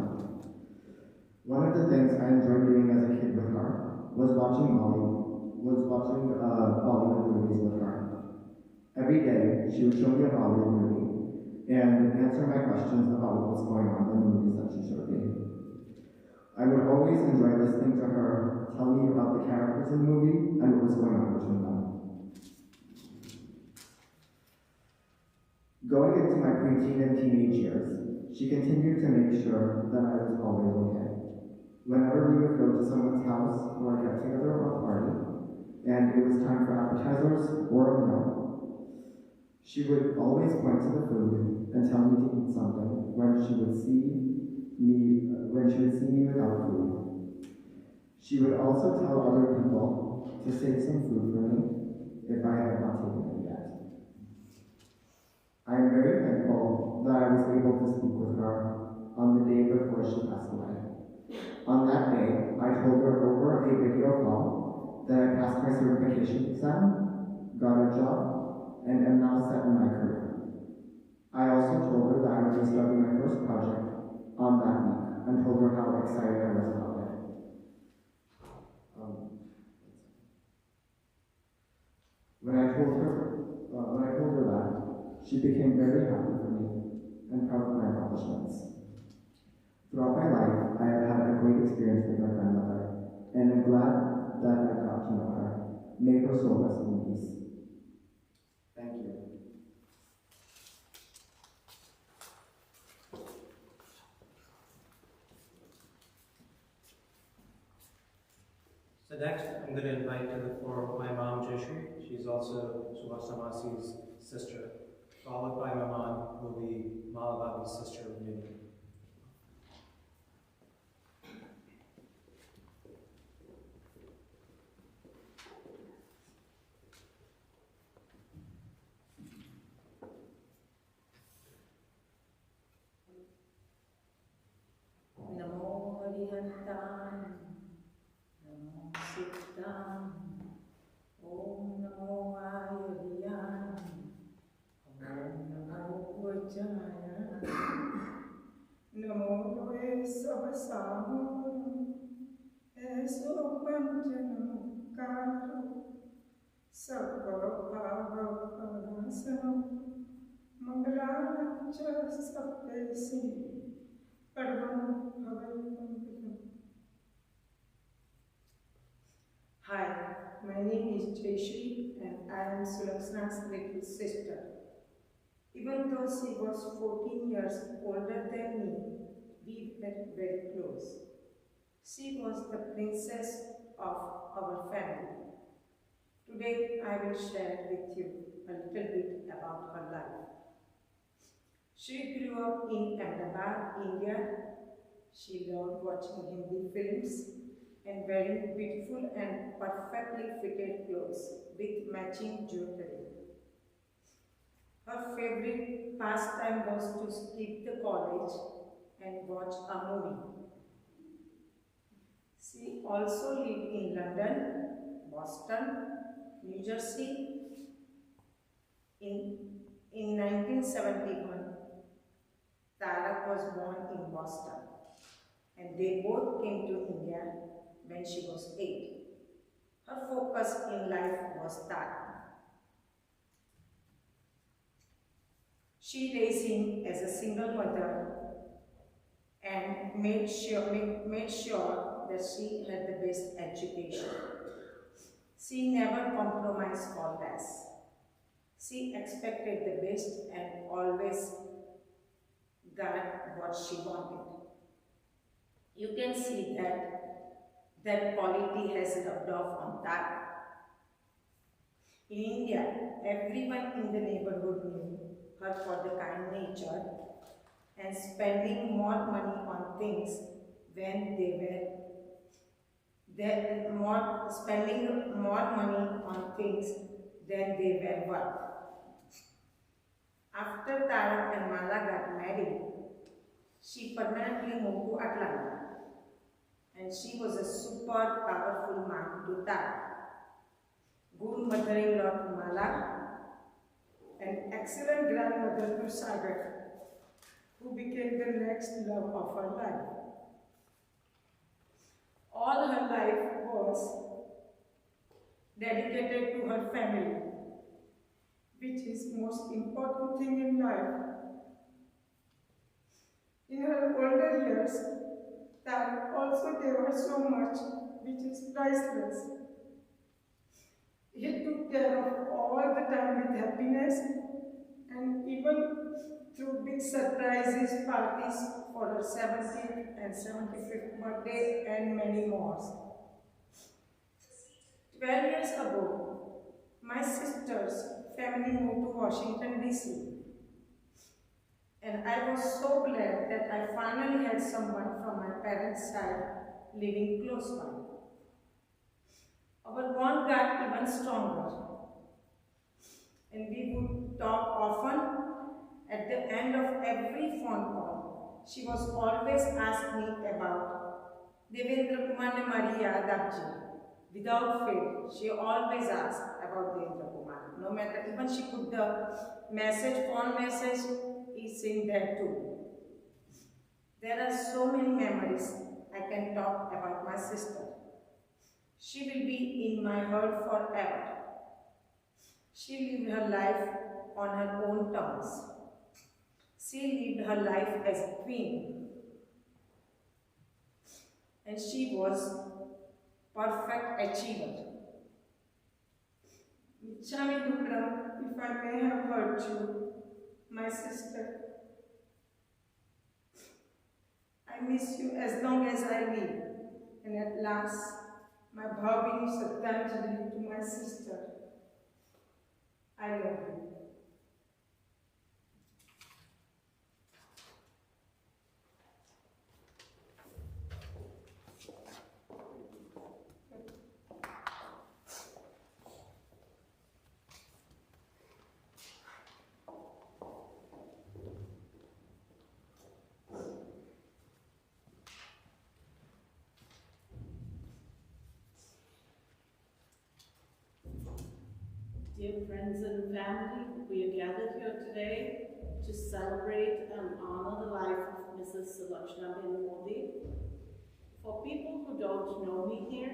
One of the things I enjoyed doing as a kid with her was watching Bollywood movies with her. Every day, she would show me a Bollywood movie and answer my questions about what was going on in the movies that she showed me. I would always enjoy listening to her tell me about the characters in the movie and what was going on between them. Going into my preteen and teenage years, she continued to make sure that I was always okay. Whenever we would go to someone's house or a get-together or a party, and it was time for appetizers or a meal, she would always point to the food and tell me to eat something when she would see me without food. She would also tell other people to save some food for me if I had not taken it yet. I am very thankful that I was able to speak with her on the day before she passed away. On that day, I told her over a video call that I passed my certification exam, got a job, and am now set in my career. I also told her that I would be starting my first project on that week and told her how excited I was about it. When I told her that, she became very happy for me and proud of my accomplishments. Throughout my life, I have had a great experience with my grandmother, and am glad that I got to know her. May her soul rest in peace. Thank you. So next, I'm going to invite to the floor my mom, Jishu. She's also Sulaxana's sister. Followed by my mom will be Malababi's sister, Nini. Namo Harihantam, Namo Sittam, Om Namo Ayuriyam, Om Namo Vajaya, Namo Loe Sabasamo, Eso Panjanam Karu, Sabha Mangalacha Sapesi. Hi, my name is Jaishri and I am Sulaxana's little sister. Even though she was 14 years older than me, we were very close. She was the princess of our family. Today I will share with you a little bit about her life. She grew up in Ahmedabad, India. She loved watching Hindi films and wearing beautiful and perfectly fitted clothes with matching jewelry. Her favorite pastime was to skip the college and watch a movie. She also lived in London, Boston, New Jersey. In 1971, Tarak was born in Boston, and they both came to India when she was 8. Her focus in life was that. She raised him as a single mother and made sure that she had the best education. She never compromised for less. She expected the best and always got what she wanted. You can see that quality has rubbed off on that. In India, everyone in the neighborhood knew her for the kind nature and spending more money on things when spending more money on things than they were worth. After Tarak and Mala got married, she permanently moved to Atlanta, and she was a super powerful mom to Tarak, good mother-in-law to Mala, an excellent grandmother to Sagar, who became the next love of her life. All her life was dedicated to her family, which is the most important thing in life. In her older years, Tarak also gave her so much, which is priceless. He took care of all the time with happiness, and even through big surprises, parties for her 70th and 75th birthday, and many more. 12 years ago, my sister's family moved to Washington, D.C. And I was so glad that I finally had someone from my parents' side living close by. Our bond got even stronger, and we would talk often. At the end of every phone call, she was always asking me about Devendra Kumar ne mari yaad aapji. Without fail, she always asked about Devendra Kumar. No matter, even she put the phone message, is in there too. There are so many memories I can talk about my sister. She will be in my heart forever. She lived her life on her own terms. She lived her life as a queen. And she was perfect achiever. Michami Dukram, if I may have hurt you, my sister, I miss you as long as I live. And at last, my bhavini Satyanjali to my sister, I love you. Dear friends and family, we are gathered here today to celebrate and honor the life of Mrs. Sulaxana Modi. For people who don't know me here,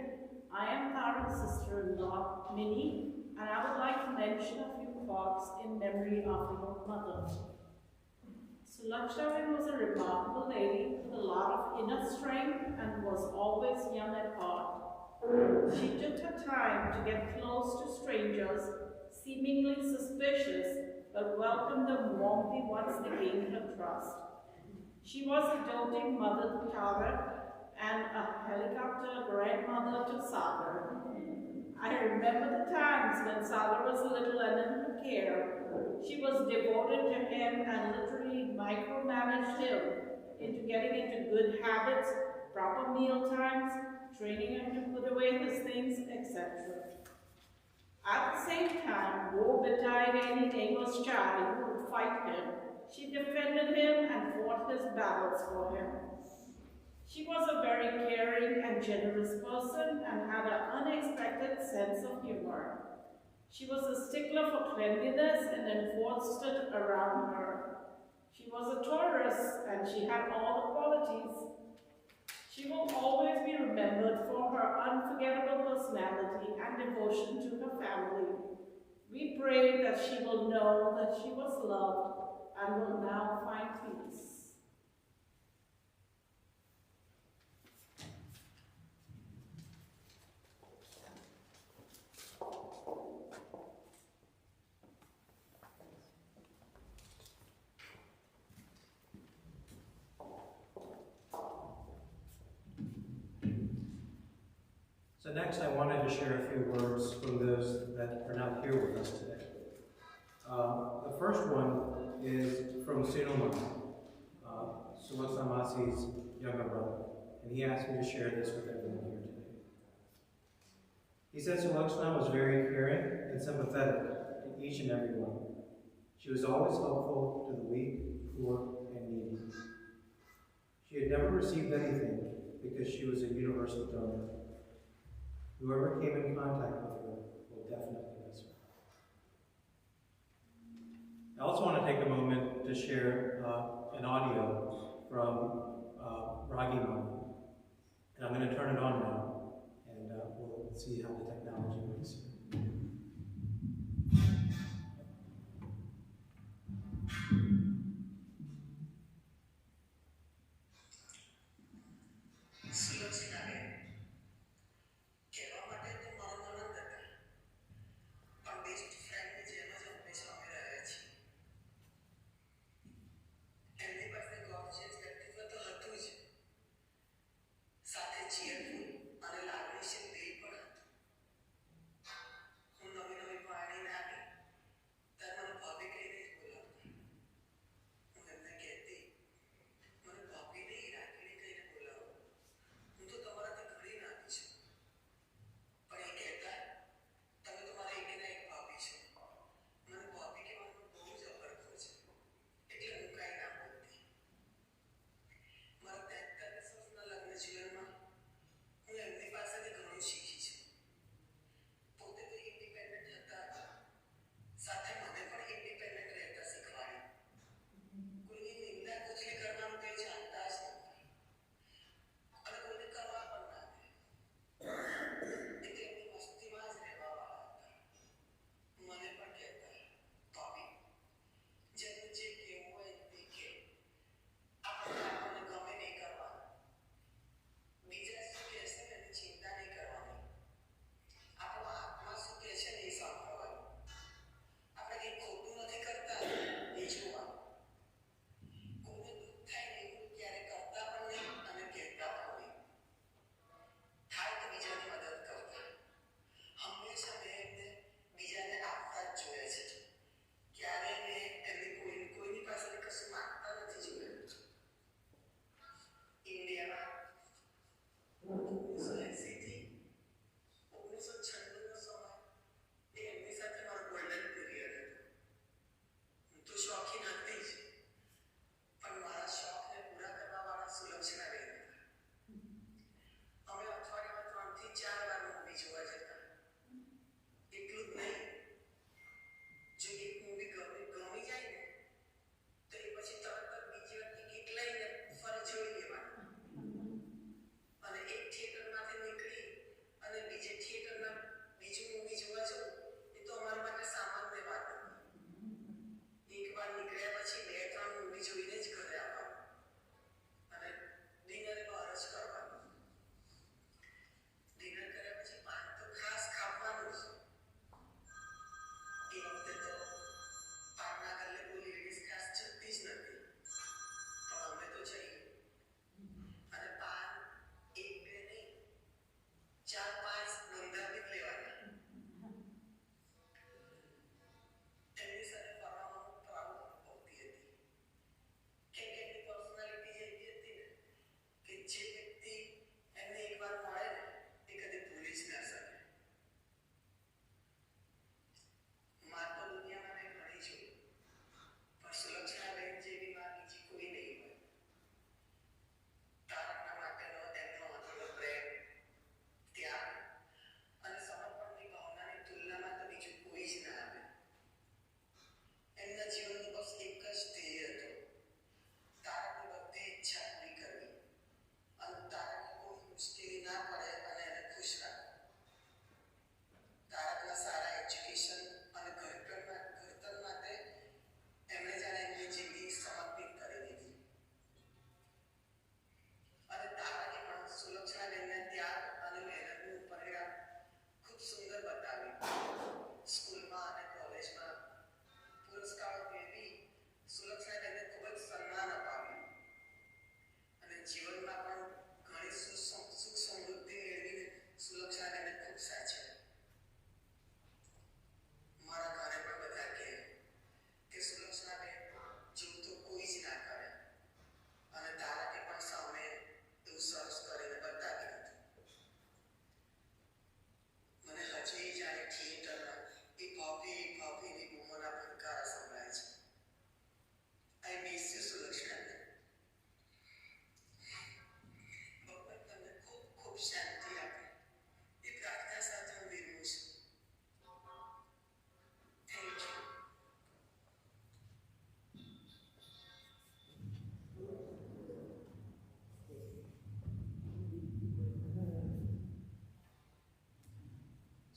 I am Tarak's sister-in-law, Minnie, and I would like to mention a few thoughts in memory of your mother. Sulaxana was a remarkable lady with a lot of inner strength and was always young at heart. She took her time to get close to strangers, seemingly suspicious, but welcomed them warmly once they gained her trust. She was a doting mother to Tarak and a helicopter grandmother to Sagar. I remember the times when Sagar was little and in her care. She was devoted to him and literally micromanaged him into getting into good habits, proper meal times, training him to put away his things, etc. At the same time, woe betide any aimless child who would fight him. She defended him and fought his battles for him. She was a very caring and generous person and had an unexpected sense of humor. She was a stickler for cleanliness and enforced it around her. She was a Taurus and she had all the qualities. She will always be remembered for her unforgettable personality and devotion to her family. We pray that she will know that she was loved and will now find peace. So next I wanted to share a few words from those that are not here with us today. The first one is from Sinoma, Sulaxana's younger brother, and he asked me to share this with everyone here today. He said Sulaxana was very caring and sympathetic to each and every one. She was always helpful to the weak, poor, and needy. She had never received anything because she was a universal donor. Whoever came in contact with her will definitely miss her. I also want to take a moment to share an audio from Ragi Mama. And I'm going to turn it on now, and we'll see how the technology works here. સાથે ચેરફુલ અને લાગણીશીલ દિલ પણ હતું.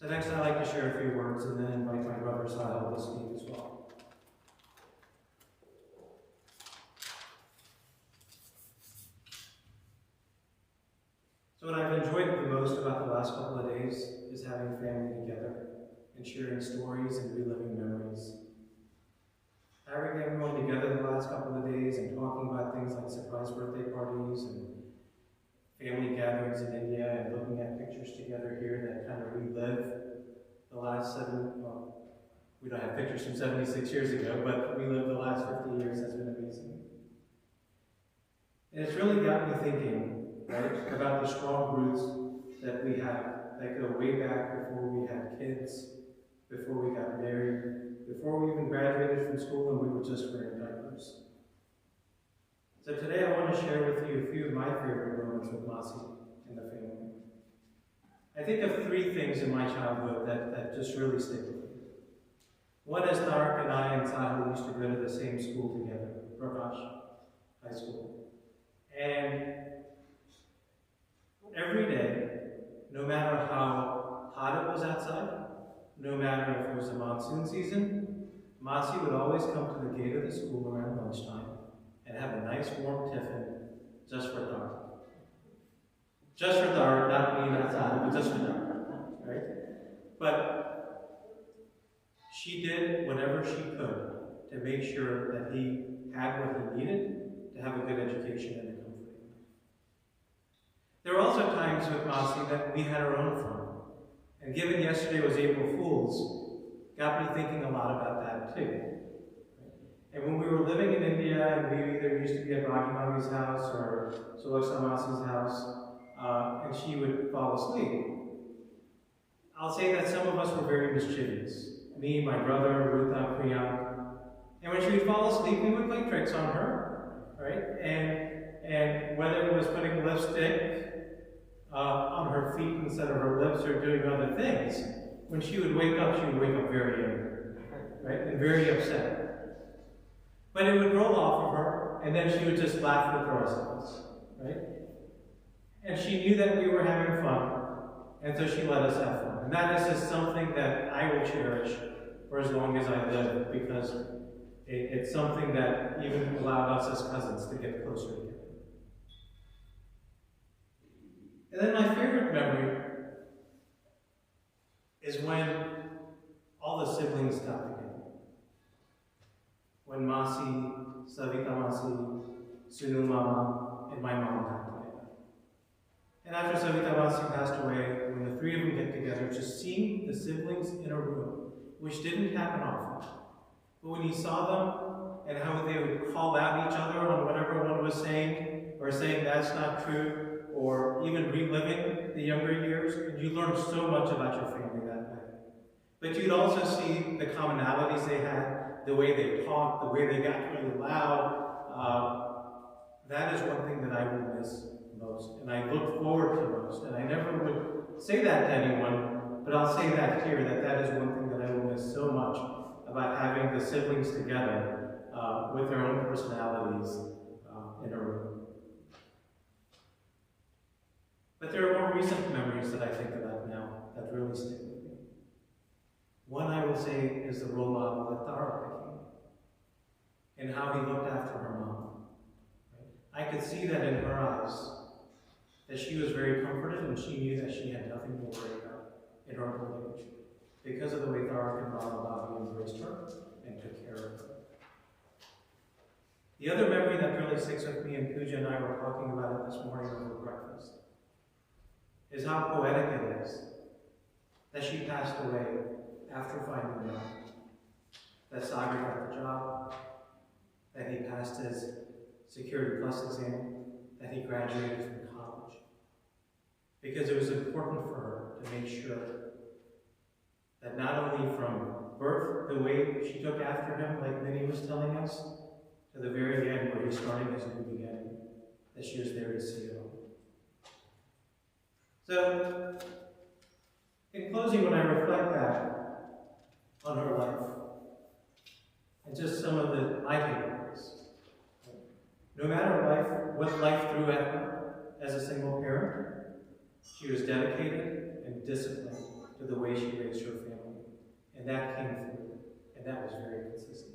So next I'd like to share a few words and then invite my brother Sahil to speak as well. So what I've enjoyed the most about the last couple of days is having family together and sharing stories and reliving memories. Having everyone together the last couple of days and talking about things like surprise birthday parties and family gatherings in India and looking at pictures together here that kind of relive the last we don't have pictures from 76 years ago, but relived the last 50 years has been amazing. And it's really got me thinking, right, about the strong roots that we have that go way back before we had kids, before we got married, before we even graduated from school and we were just wearing diapers. So today I want to share with you a few of my favorite moments with Masi and the family. I think of three things in my childhood that just really stick with me. One is Tarak and I and Sahil used to go to the same school together, Prakash High School. And every day, no matter how hot it was outside, no matter if it was a monsoon season, Masi would always come to the gate of the school around lunchtime and have a nice warm tiffin just for Tarak. Just for Tarak, not being outside, but just for Tarak, right? But she did whatever she could to make sure that he had what he needed to have a good education and a comforting life. There were also times with Masi that we had our own fun. And given yesterday was April Fool's, got me thinking a lot about that too. And when we were living in India, and we either used to be at Bhagi Mami's house or Sulaxana's house, and she would fall asleep, I'll say that some of us were very mischievous. Me, my brother, Ruta, Priyank. And when she would fall asleep, we would play tricks on her, right? And whether it was putting lipstick on her feet instead of her lips or doing other things, when she would wake up very angry, right? And very upset. But it would roll off of her, and then she would just laugh with the rest of us, right? And she knew that we were having fun, and so she let us have fun. And that is just something that I will cherish for as long as I live, because it's something that even allowed us as cousins to get closer together. And then my favorite memory is when all the siblings got together. When Masi, Savita Masi, Sunu Mama, and my mom got together. And after Savita Masi passed away, when the three of them get together, just seeing the siblings in a room, which didn't happen often, but when you saw them and how they would call out each other on whatever one was saying, or saying that's not true, or even reliving the younger years, and you learned so much about your family that way. But you'd also see the commonalities they had, the way they talked, the way they got really loud. That is one thing that I will miss most, and I look forward to most. And I never would say that to anyone, but I'll say that here, that is one thing that I will miss so much about having the siblings together with their own personalities in a room. But there are more recent memories that I think about now that really stick with me. One I will say is the role model that Tarak became, and how he looked after her mom. I could see that in her eyes, that she was very comforted and she knew that she had nothing to worry about in her old age because of the way Tarak and Mama Bobby embraced her and took care of her. The other memory that really sticks with me, and Pooja and I were talking about it this morning over breakfast, is how poetic it is that she passed away after finding out that Sagar got the job, that he passed his Security Plus exam, that he graduated from college. Because it was important for her to make sure that not only from birth, the way she took after him, like Minnie was telling us, to the very end where he's starting his new beginning, that she was there to see it all. So, in closing, when I reflect back on her life, and just some of my takeaways, no matter what life threw at her as a single parent, she was dedicated and disciplined to the way she raised her family. And that came through, and that was very consistent.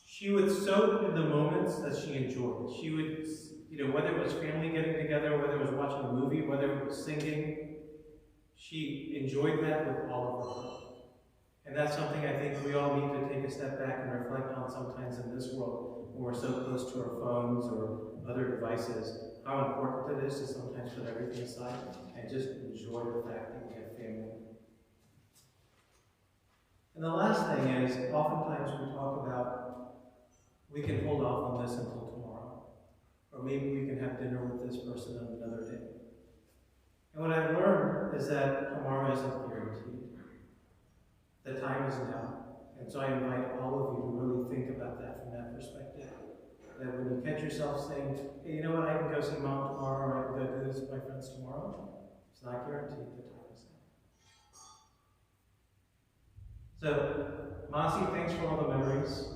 She would soak in the moments that she enjoyed. She would, whether it was family getting together, whether it was watching a movie, whether it was singing, she enjoyed that with all of her heart. And that's something I think we all need to take a step back and reflect on sometimes in this world when we're so close to our phones or other devices, how important it is to sometimes put everything aside and just enjoy the fact that we have family. And the last thing is, oftentimes we talk about, we can hold off on this until tomorrow. Or maybe we can have dinner with this person on another day. And what I've learned is that tomorrow isn't guaranteed. The time is now. And so I invite all of you to really think about that from that perspective. That when you catch yourself saying, hey, you know what, I can go see mom tomorrow, or I can go do this with my friends tomorrow, it's not guaranteed the time is now. So, Masi, thanks for all the memories.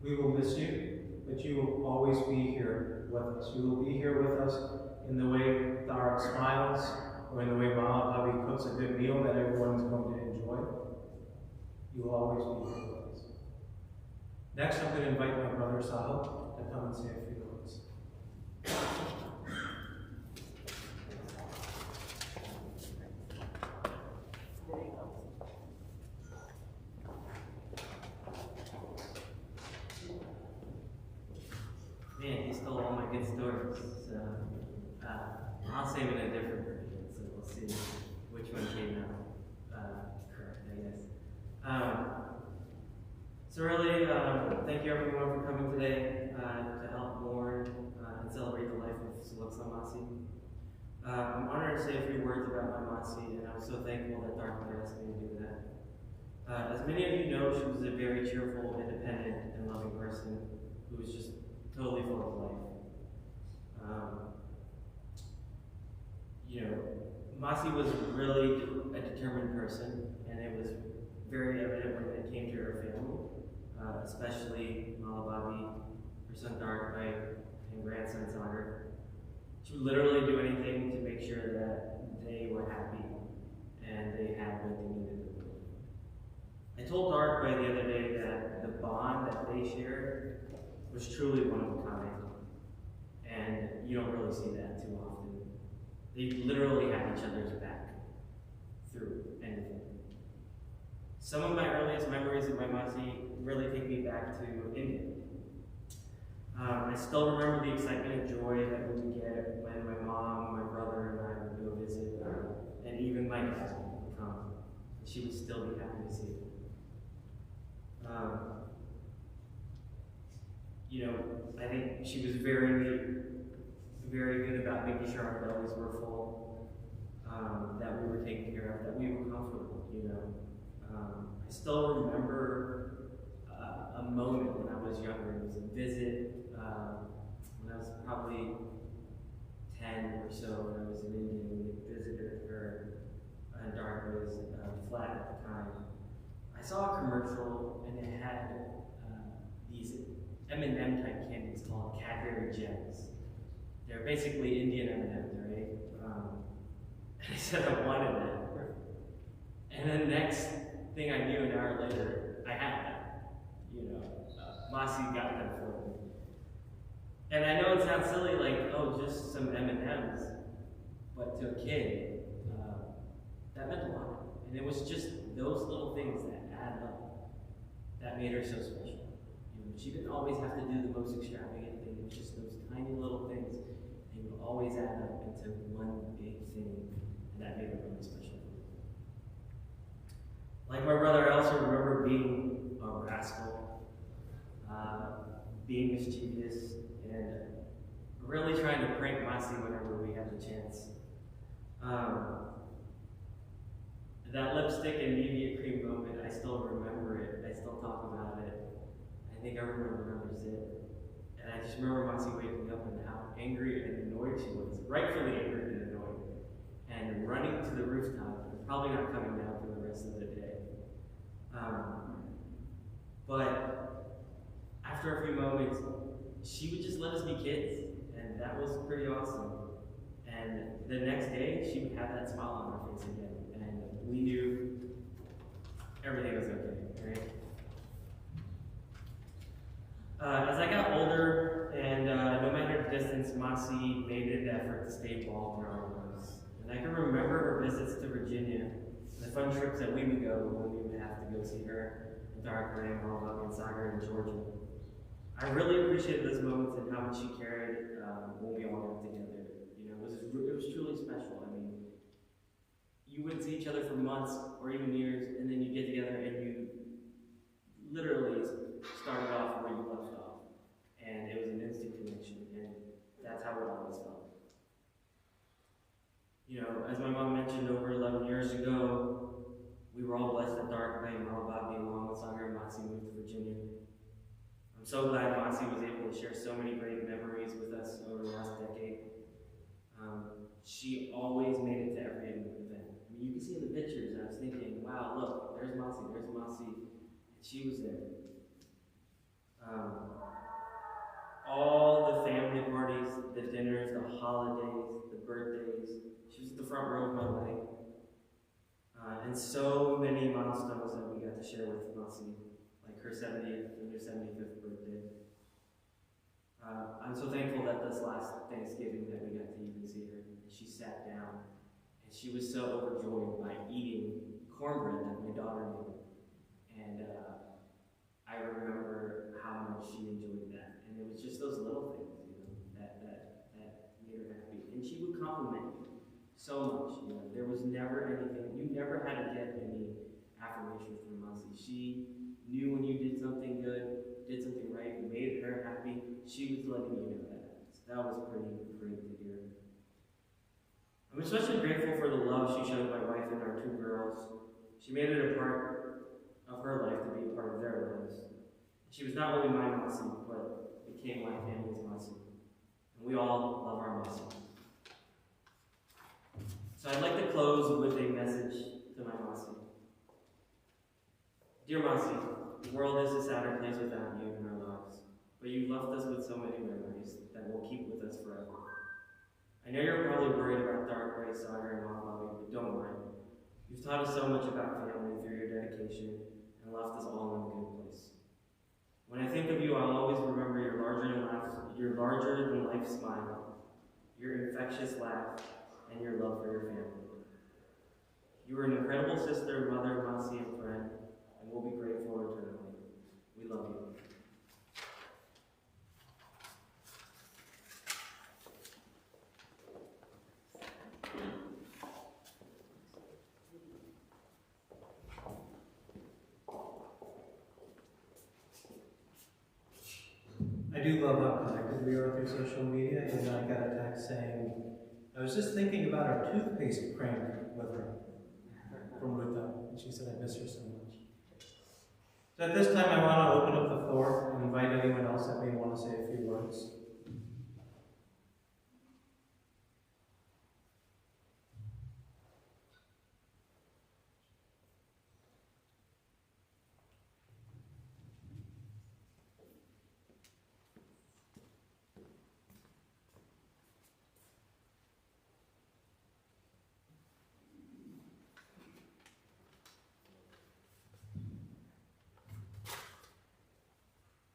We will miss you, but you will always be here with us. You will be here with us in the way Tara smiles, or in the way Mama Bobby cooks a good meal that everyone's going to enjoy. You will always be here with us. Next, I'm going to invite my brother Sahil to come and say a few words. Man, he stole all my good stories. So I'll save it in a different version. So we'll see which one came out correct, I guess. So really, thank you everyone for coming today to help mourn and celebrate the life of Sulaxana Masi. I'm honored to say a few words about my Masi, and I'm so thankful that Dharma asked me to do that. As many of you know, she was a very cheerful, independent, and loving person who was just totally full of life. Masi was really a determined person, and it was very evident when it came to her family, especially Malababi, her son Darkai, and grandson Sagar. She would literally do anything to make sure that they were happy and they had what they needed. I told Darkai the other day that the bond that they shared was truly one of a kind, and you don't really see that too often. They literally had each other's back through anything. Some of my earliest memories of my Masi really take me back to India. I still remember the excitement and joy that we would get when my mom, my brother, and I would go visit, and even my dad would come. She would still be happy to see it. I think she was very, very good about making sure our bellies were full, that we were taken care of, that we were comfortable, I still remember a moment when I was younger. It was a visit when I was probably 10 or so, and I was in India, and we visited her in Darka's flat at the time. I saw a commercial, and it had these M&M type candies called Cadbury Gems. They're basically Indian M&Ms, right? And I said I wanted that. And then the next thing I knew, an hour later, I had that. Masi got them for me. And I know it sounds silly, like, oh, just some M&Ms, but to a kid, that meant a lot. And it was just those little things that add up that made her so special. She didn't always have to do the most extravagant thing. It was just those tiny little things. They would always add up into one big thing, and that made her really special. Like my brother, I also remember being a rascal, being mischievous, and really trying to prank Masi whenever we had the chance. That lipstick and Nivea cream moment, I still remember it. I still talk about it. I think everyone remembers it. And I just remember Masi waking up and how angry and annoyed she was. Rightfully angry and annoyed. And running to the rooftop and probably not coming down for the rest of the day. But after a few moments, she would just let us be kids. And that was pretty awesome. And the next day, she would have that smile on her face again, and we knew everything was okay, right? As I got older, and no matter the distance, Masi made an effort to stay involved in our lives. And I can remember her visits to Virginia, and the fun trips that we would go when we would have to go see her and our grandma and Sagar in Georgia. I really appreciated those moments and how much she cared when we all got together. You know, it was truly special. I mean, you wouldn't see each other for months or even years, and then you get together and you literally started off where you left off. And it was an instant connection, and that's how it always felt. You know, as my mom mentioned over 11 years ago, we were all blessed at Dark Lane, Mama Bobby, along with Sagar and Masi moved to Virginia. I'm so glad Masi was able to share so many great memories with us over the last decade. She always made it to every event. I mean, you can see in the pictures, I was thinking, wow, look, there's Masi, and she was there. All the family parties, the dinners, the holidays, the birthdays, she was at the front row of my wedding. And so many milestones that we got to share with Masi, like her 70th and her 75th birthday. I'm so thankful that this last Thanksgiving that we got to even see her. And she sat down, and she was so overjoyed by eating cornbread that my daughter made. And I remember how much she enjoyed that. And it was just those little things, you know, that made her happy. And she would compliment you so much. You know, there was never anything, you never had to get any affirmation from Masi. She knew when you did something good, did something right, made her happy, she was letting you know that. So that was pretty great to hear. I'm especially grateful for the love she showed my wife and our two girls. She made it a part of her life to be a part of their lives. She was not only my Masi, but became my family's Masi. And we all love our Masi. So I'd like to close with a message to my Masi. Dear Masi, the world is a sadder place without you in our lives, but you left us with so many memories that we'll keep with us forever. I know you're probably worried about Dark Ray, Sagar, and Mom Bobby, but don't worry. You've taught us so much about family through your dedication and left us all in a good place. When I think of you, I'll always remember your larger than life smile, your infectious laugh, and your love for your family. You were an incredible sister, mother, Masi, and friend, and we'll be grateful eternally. We love you. I do love how connected we are through social media, and I got a text saying, I was just thinking about our toothpaste prank with her from Ruta, and she said I miss her so much. So at this time I want to open up the floor and invite anyone else that may want to say a few words.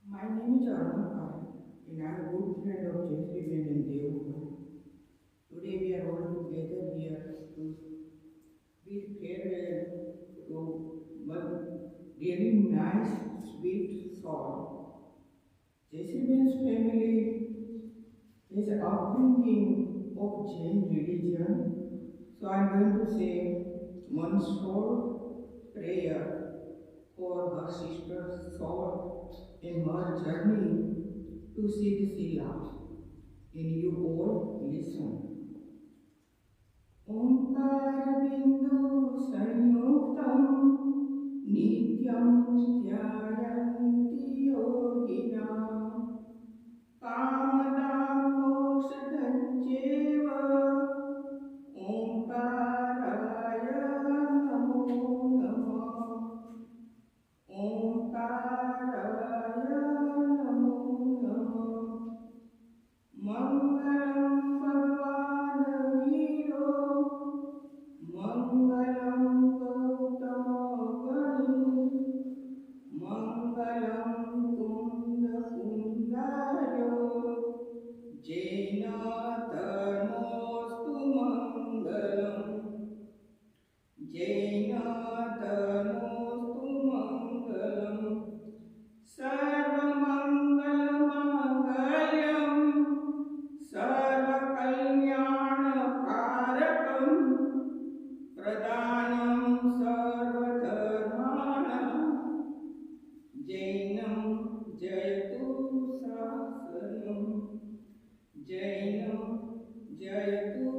My name is Aruna and I am a good friend of Girishkumar and Devu. Today we are all together here to bid farewell to one really nice, sweet soul. Girishkumar's family is an upbringing of Jain religion, so I am going to say one short prayer for her sister's soul in her journey to see the Sila. And you all listen. Omkara bindu sanyuktam nityam dhyayanti yogina kamadam mokshadhancheva omkaraya namo namah. Omkaraya namo namah. Mangalam Bhagavan જયતુ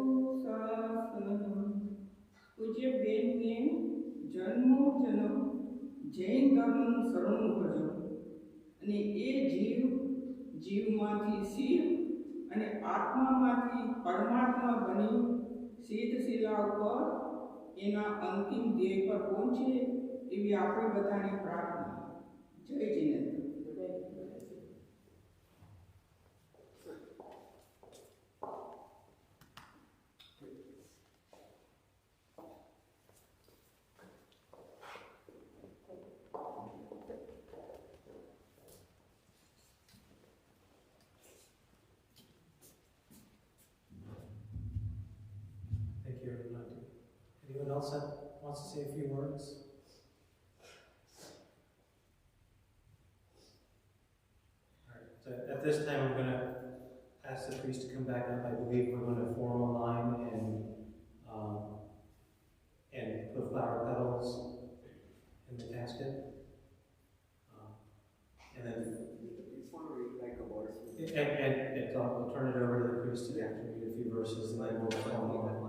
શાસનમ. પૂજ્ય બેનને જન્મો જન્મ જૈન ધર્મનું શરણું ભજો અને એ જીવમાંથી શિવ અને આત્મામાંથી પરમાત્મા બની સિદ્ધ શિલા ઉપર એના અંતિમ ધ્યેય પર પહોંચે એવી આપણે બધાની પ્રાર્થના. જય Jinendra. Thank you, everyone. Anyone else that wants to say a few words? All right. So at this time, I'm going to ask the priest to come back up. I believe we're going to form a line and put flower petals in the casket. And then It's one read like a verse. I'll turn it over to the priest to read a few verses, and then we'll form a line.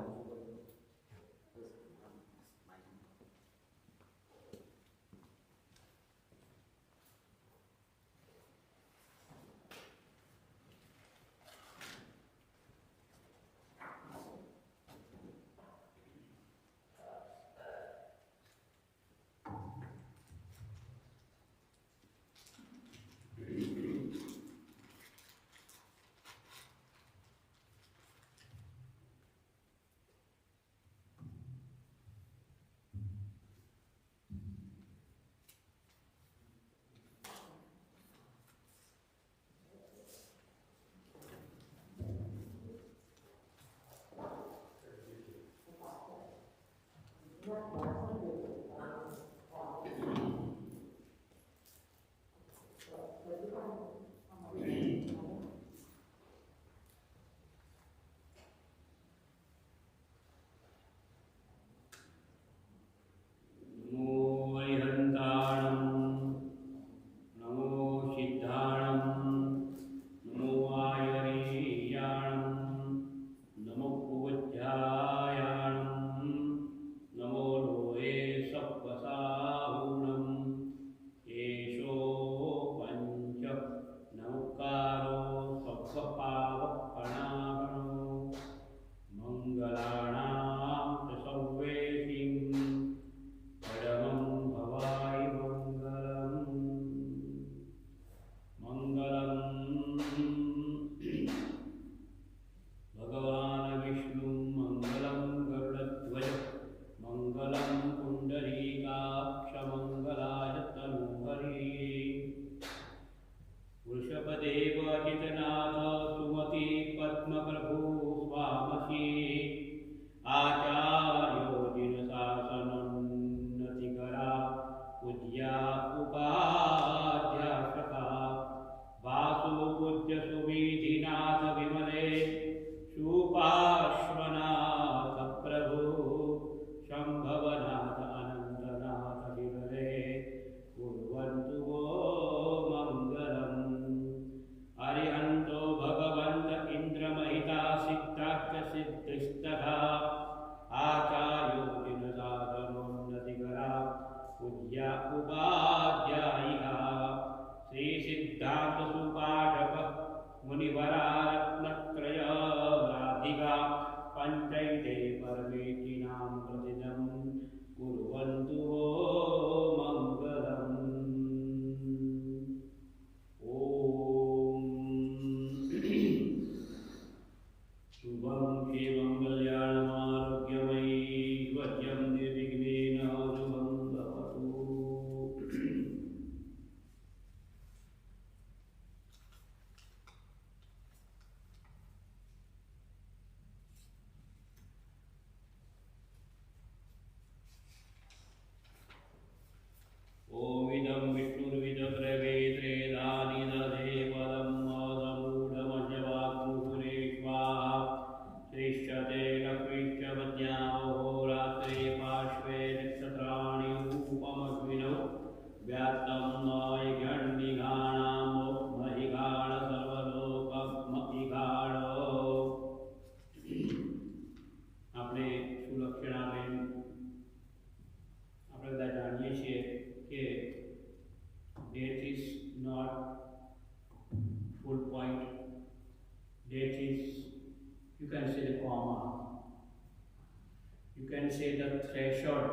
You can say the threshold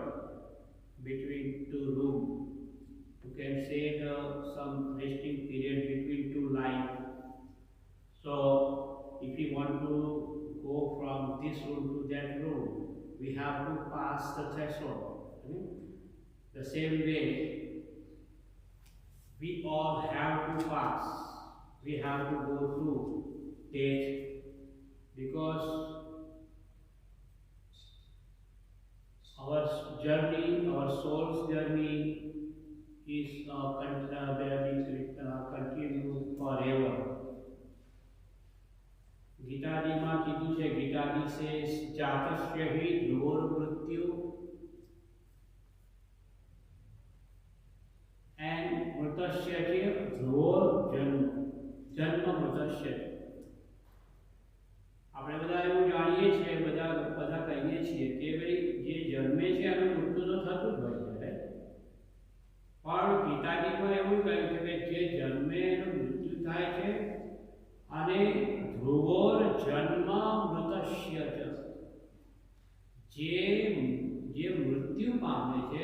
between two rooms. You can say some resting period between two lines. So, if we want to go from this room to that room, we have to pass the threshold. The same way, we all have to pass. We have to go through death, because our journey, our soul's journey is continue forever. गीताजी में कीधु छे, गीताजी से जातस्य हि ध्रुवोर मृत्यु and मृतस्य च ध्रुवोर जन्म मृतस्य। આપણે બધા એવું જાણીએ છીએ, બધા કહીએ છીએ કે ભાઈ જે જન્મે છે એનું મૃત્યુ તો થતું જ હોય છે, પણ ગીતાજીમાં એવું કહ્યું છે કે જે જન્મે એનું મૃત્યુ થાય છે અને ध्रुवोर जन्म मृतस्य च, जे मृत्यु पामे छे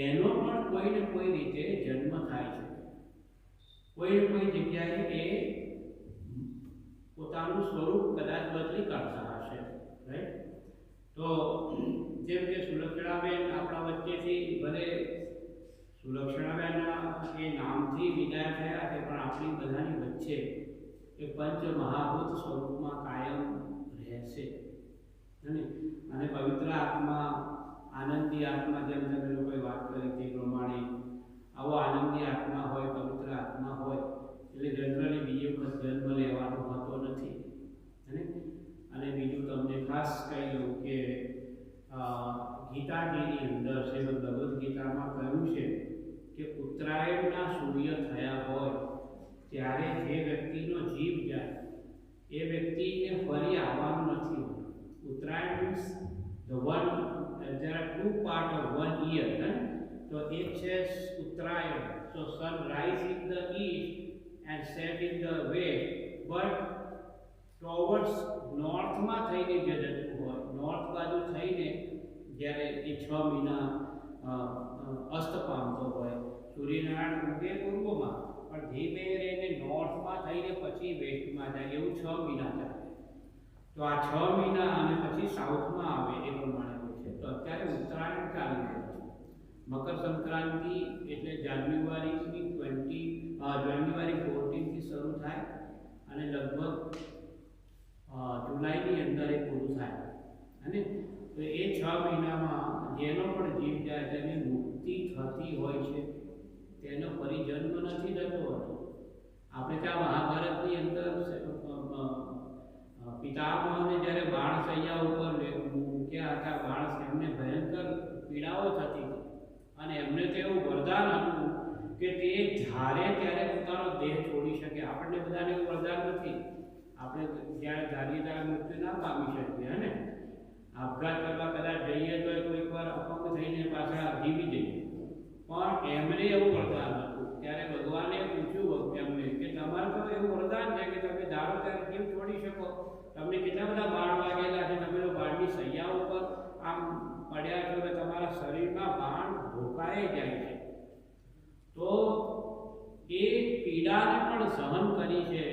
एनो पण कोई ने कोई रीते जन्म थाय छे, कोई ने कोई जग्याए ए पोतानुं स्वरूप कदाच बदली करता हशे, राइट। तो जेम के सुलक्षणाबेन आपणा वच्चेथी भले सुलक्षणाबेनना ए नामथी विदाय थया छे, पण आपणी बधानी वच्चे એ પંચ મહાભૂત સ્વરૂપમાં કાયમ રહેશે અને પવિત્ર આત્મા, આનંદી આત્મા, જેમ તમે લોકોએ વાત કરી તે પ્રમાણે આવો આનંદી આત્મા હોય, પવિત્ર આત્મા હોય એટલે જનરલી બીજી વખત જન્મ લેવાનો હોતો નથી। અને બીજું તમને ખાસ કહી દઉં કે ગીતાજીની અંદર શ્રીમદ ભગવદ્ ગીતામાં કહ્યું છે કે ઉત્તરાયણના સૂર્ય થયા હોય ત્યારે જે વ્યક્તિનો જીવ જાય એ વ્યક્તિને ફરી આવવાનું નથી હોતું। Uttarayan means the one, there are two part of 1 year, તો એક છે Uttarayan, so sun rise in the east and set in the west, but towards north માં થઈને જે જતું હોય, નોર્થ બાજુ થઈને જ્યારે એ 6 મહિના અસ્ત પામતો હોય, સૂર્યનારાયણ ઉગે પૂર્વમાં પણ ધીમે રહીને નોર્થમાં થઈને પછી વેસ્ટમાં જાય, એવું 6 મહિના ચાલે। તો આ 6 મહિના અને પછી સાઉથમાં આવે એ પ્રમાણે હોય છે। તો અત્યારે ઉત્તરાયણ ચાલી રહ્યો છે। મકર સંક્રાંતિ એટલે જાન્યુઆરી 14 થી શરૂ થાય અને લગભગ જુલાઈની અંદર એ પૂરું થાય। અને તો એ 6 મહિનામાં જેનો પણ જીવ જાય તેની મુક્તિ થતી હોય છે, તેનો ફરી જન્મ નથી થતો હોતો। આપણે ત્યાં મહાભારતની અંદર પિતામહને જ્યારે બાણ સૈયા ઉપર મૂક્યા હતા, બાણ એમને ભયંકર પીડાઓ થતી હતી અને એમને તો એવું વરદાન હતું કે તે ધારે ત્યારે પોતાનો દેહ છોડી શકે। આપણને બધાને એવું વરદાન નથી, આપણે જ્યારે ધારીએ ત્યારે મૃત્યુ ના પામી શકીએ। અને આપઘાત કરવા કદાચ જઈએ તો કોઈક વાર અપંગ થઈને પાછા જીવી જઈએ, પણ એમને એવું વરદાન હતું। ત્યારે ભગવાને પૂછ્યું એમને કે તમારે તો એવું વરદાન છે કે તમે ધારો ત્યારે જીવ છોડી શકો, તમને કેટલા બધા બાણ વાગેલા છે, તમે તો બાણની સૈયા ઉપર આમ પડ્યા છો કે તમારા શરીરમાં બાણ ભોકાઈ જાય છે। તો એ પીડાને પણ સહન કરી છે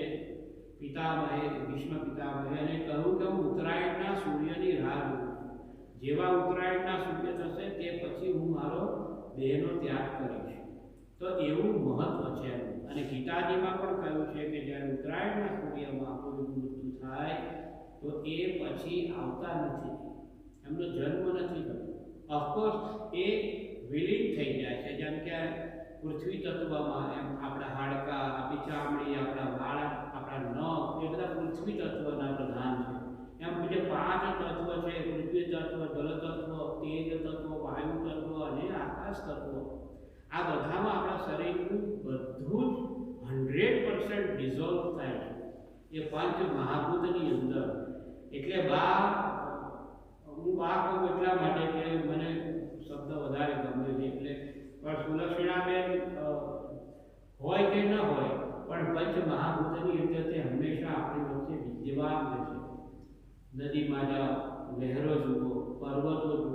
પિતામહે, ભીષ્મ પિતામહે, અને કહ્યું કે હું ઉત્તરાયણના સૂર્યની રાહ જોઉં છું। જેવા ઉત્તરાયણના સૂર્ય થશે તે પછી હું મારો દેહનો ત્યાગ કરીશ। તો એવું મહત્વ છે। અને ગીતાજીમાં પણ કહ્યું છે કે જ્યારે ઉત્તરાયણના સૂર્યમાં કોઈનું મૃત્યુ થાય તો એ પછી આવતા નથી, એમનો જન્મ નથી થતો। ઓફકોર્સ એ વિલીન થઈ જાય છે, જેમ કે પૃથ્વી તત્વમાં એમ આપણા હાડકા, આપણી ચામડી, આપણા વાળ, આપણા નખ એ બધા પૃથ્વી તત્વના પ્રધાન છે। એમ જે 5 તત્વ છે, પૃથ્વી તત્વ, જલ તત્વ, તેજ તત્વ, વાયુ તત્વ અને આકાશ તત્વ, આ બધામાં આપણા શરીરનું બધું જ 100% ડિઝોલ્વ થાય છે એ પંચ મહાભૂતની અંદર। એટલે હું બા કહું એટલા માટે કે મને શબ્દ વધારે ગમે છે, એટલે પણ સુલક્ષણાબેન હોય કે ન હોય પણ પંચ મહાભૂતની અંદર તે હંમેશા આપણી વચ્ચે વિદ્યમાન રહે છે। નદીમાં જાઓ, લહેરો જુઓ, પર્વતો જુઓ,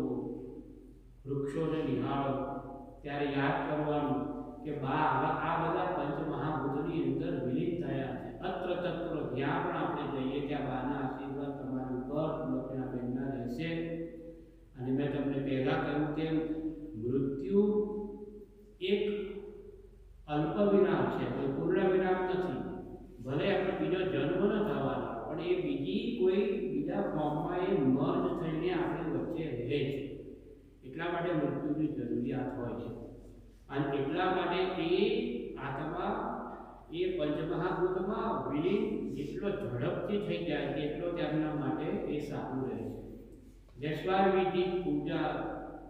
વૃક્ષોને નિહાળો ત્યારે યાદ કરવાનું કે બા આ બધા પંચમહાભૂતની અંદર વિલીન થયા છે. અત્ર તત્ર જ્યાં પણ આપણે જઈએ ત્યાં બાના આશીર્વાદ તમારી ઉપર લક્ષ્મણબેનના રહેશે. અને મેં તમને પહેલાં કહ્યું તેમ મૃત્યુ એક અલ્પ વિરામ છે, કોઈ પૂર્ણ વિરામ નથી. ભલે આપણે બીજો જન્મ ન થવાનો પણ એ બીજા ફોર્મમાં એ મર્જ થઈને આપણી વચ્ચે રહે છે. એટલા માટે મૃત્યુની જરૂરિયાત હોય છે અને એટલા માટે એ આત્મા એ પંચમહાભૂતમાં વિલીન જેટલો ઝડપથી થઈ જાય છે એટલો તેમના માટે એ સારું રહે છે. That's why we did puja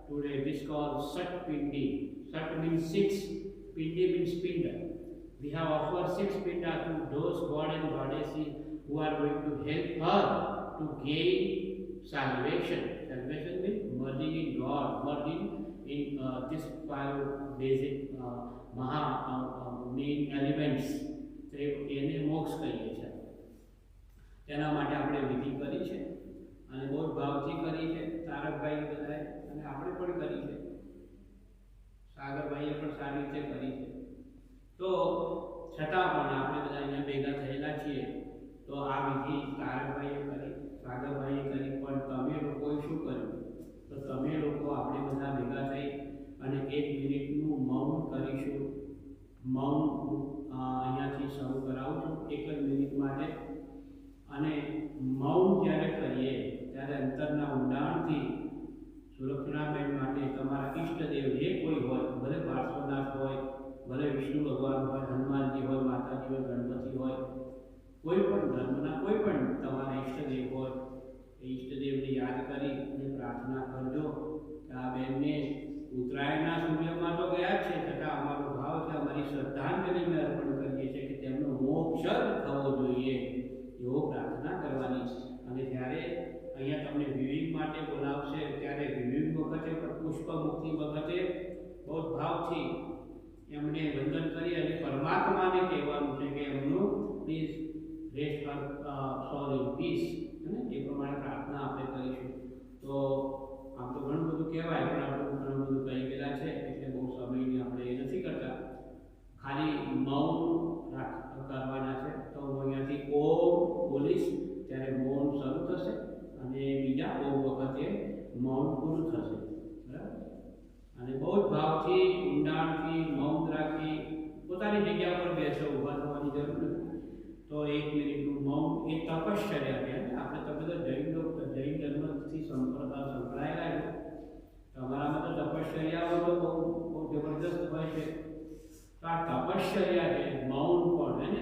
today. This called Sat Pindi. Sat means 6, Pindi means Pinda. We have offered 6 Pinda to those god and goddesses who are going to help her to gain salvation. Salvation means merging in God, merging in these 5 basic main elements. એને મોક્ષ કહીએ છીએ. તેના માટે આપણે વિધિ કરી છે અને બહુ ભાવથી કરી છે. તારકભાઈ બધાએ અને આપણે પણ કરી છે, સાગરભાઈએ પણ સારી રીતે કરી છે. તો છતાં પણ આપણે બધા અહીંયા ભેગા થયેલા છીએ તો આ વિધિ તારકભાઈએ કરી, સાગરભાઈએ કરી, પણ તમે લોકોએ શું કર્યું? તો તમે લોકો આપણે બધા ભેગા થઈ અને 1 મિનિટનું મૌન કરીશું. મૌન અહીંયાથી શરૂ કરાવું છું 1 જ મિનિટ માટે. અને મૌન જ્યારે કરીએ ત્યારે અંતરના ઊંડાણથી સુલક્ષણાબેન માટે તમારા ઈષ્ટદેવ જે કોઈ હોય, ભલે પાર્શ્વનાથ હોય, ભલે વિષ્ણુ ભગવાન હોય, હનુમાનજી હોય, માતાજી હોય, ગણપતિ હોય, કોઈ પણ ધર્મના કોઈ પણ તમારા ઈષ્ટદેવ હોય, એ ઈષ્ટદેવને યાદ કરી અને પ્રાર્થના કરજો કે આ બેનને ઉત્તરાયણના સૂર્યમાં તો ગયા છે છતાં અમારો ભાવ છે, અમારી શ્રદ્ધાંજલિ અમે અર્પણ કરીએ છીએ કે તેમનો મોક્ષ થવો જોઈએ એવો પ્રાર્થના કરવાની. અને જ્યારે અહીંયા તમને વિવિંગ માટે બોલાવશે ત્યારે વિવિંગ વખતે પણ પુષ્પ મુક્તિ વખતે બહુ ભાવથી એમને વંદન કરી અને પરમાત્માને કહેવાનું છે કે એમનું please rest soul in peace, એ પ્રમાણે પ્રાર્થના આપણે કરીશું. તો આમ તો ઘણું બધું કહેવાય પણ આપણે ઘણું બધું કહી ગયેલા છે એટલે બહુ સમયની આપણે એ નથી કરતા. ખાલી મૌન કરવાના છે. તો હું અહીંયાથી ઓમ બોલીશ ત્યારે મૌન શરૂ થશે અને બીજા ઓમ વખતે મૌન પૂરું થશે. બરાબર? અને બહુ જ ભાવથી ઊંડાણથી મૌન રાખી પોતાની જગ્યા પર બેસો, ઊભા થવાની જરૂર નથી. તો 1 મિનિટનું મૌન એ તપશ્ચર્યા છે. આપણે તમે તો જૈન ધર્મથી સંકળાયેલા છો, તમારામાં તો તપશ્ચર્યાઓ તો બહુ જબરદસ્ત હોય છે. તો આ તપશ્ચર્યા છે, મૌન પણ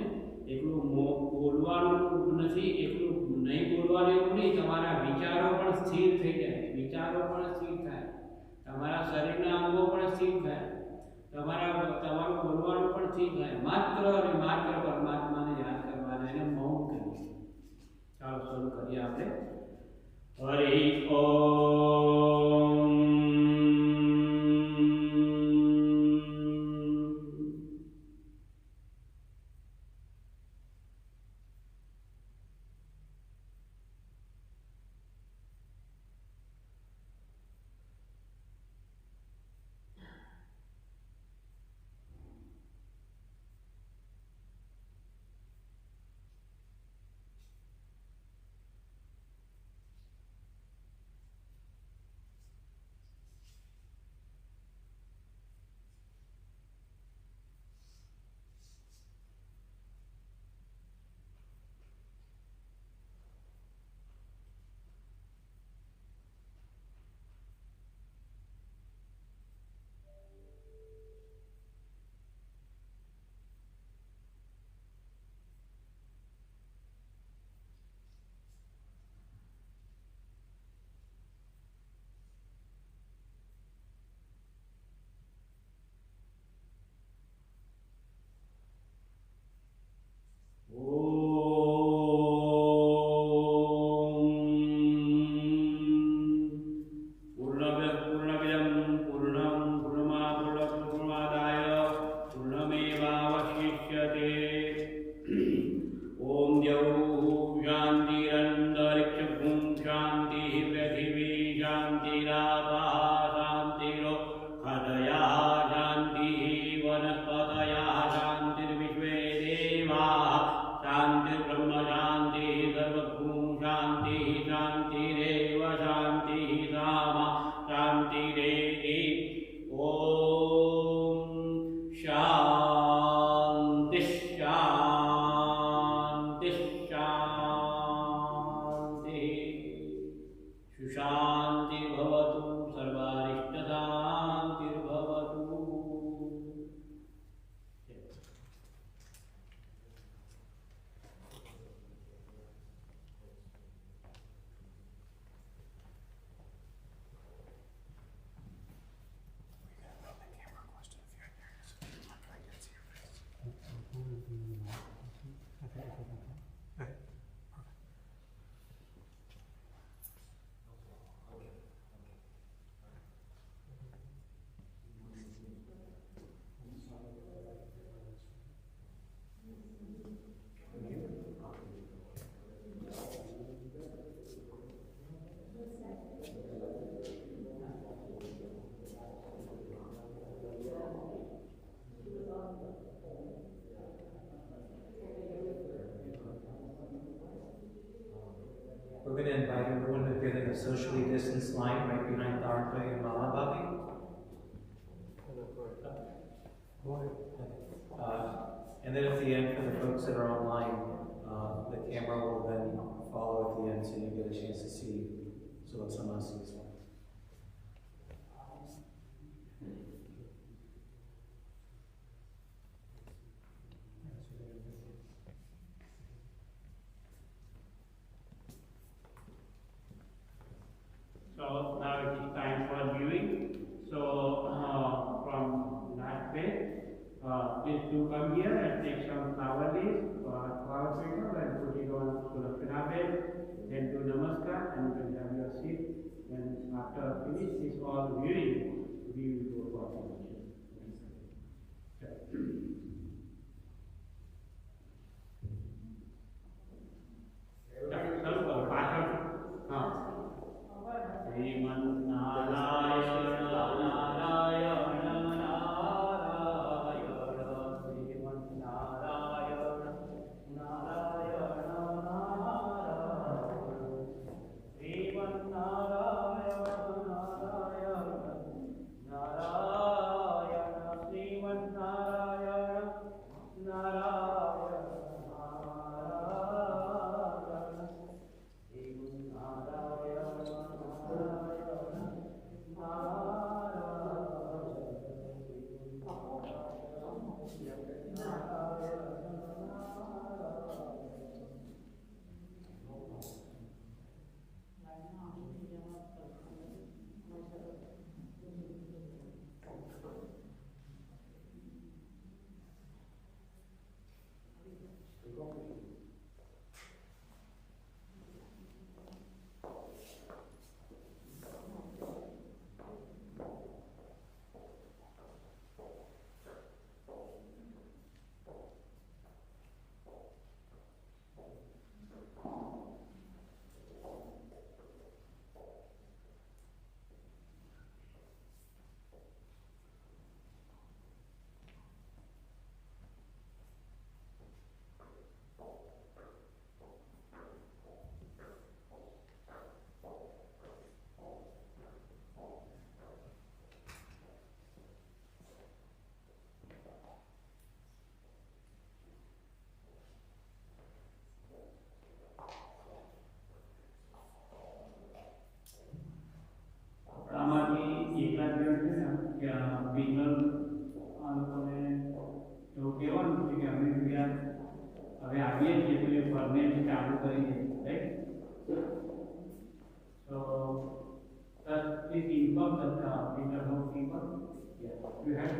એકલું બોલવાનું નથી, એકલું નહીં બોલવાનું એવું નહીં, તમારા વિચારો પણ સ્થિર થઈ જાય, વિચારો પણ સ્થિર થાય, તમારા શરીરના અંગો પણ સ્થિર થાય, તમારું બોલવાનું પણ સ્થિર થાય. માત્ર અને માત્ર પરમાત્માને યાદ કરવાના, એને મૌન કરીએ. ચાલો શરૂ કરીએ આપણે. હરિ ઓમ. शांति शान्तिर्भवतु सर्वारिष्टशान्तिर्भवतु। We're going to invite everyone to get in a socially distanced line right behind Tharpe and Mama Bobby. And then at the end, for the folks that are online, the camera will then follow at the end so you get a chance to see Sulaxana as well. So now it is time for viewing. So from that way, please do come here and take some flower leaves or flower paper and put it on Sulaxana bed. Then do namaskar and you can have your seat. Then after finish this all viewing, we will go for function. હવે આવીએ છીએ તો એ ફરને ચાલુ કરી છે right So please inform that internal people. Yes, you have.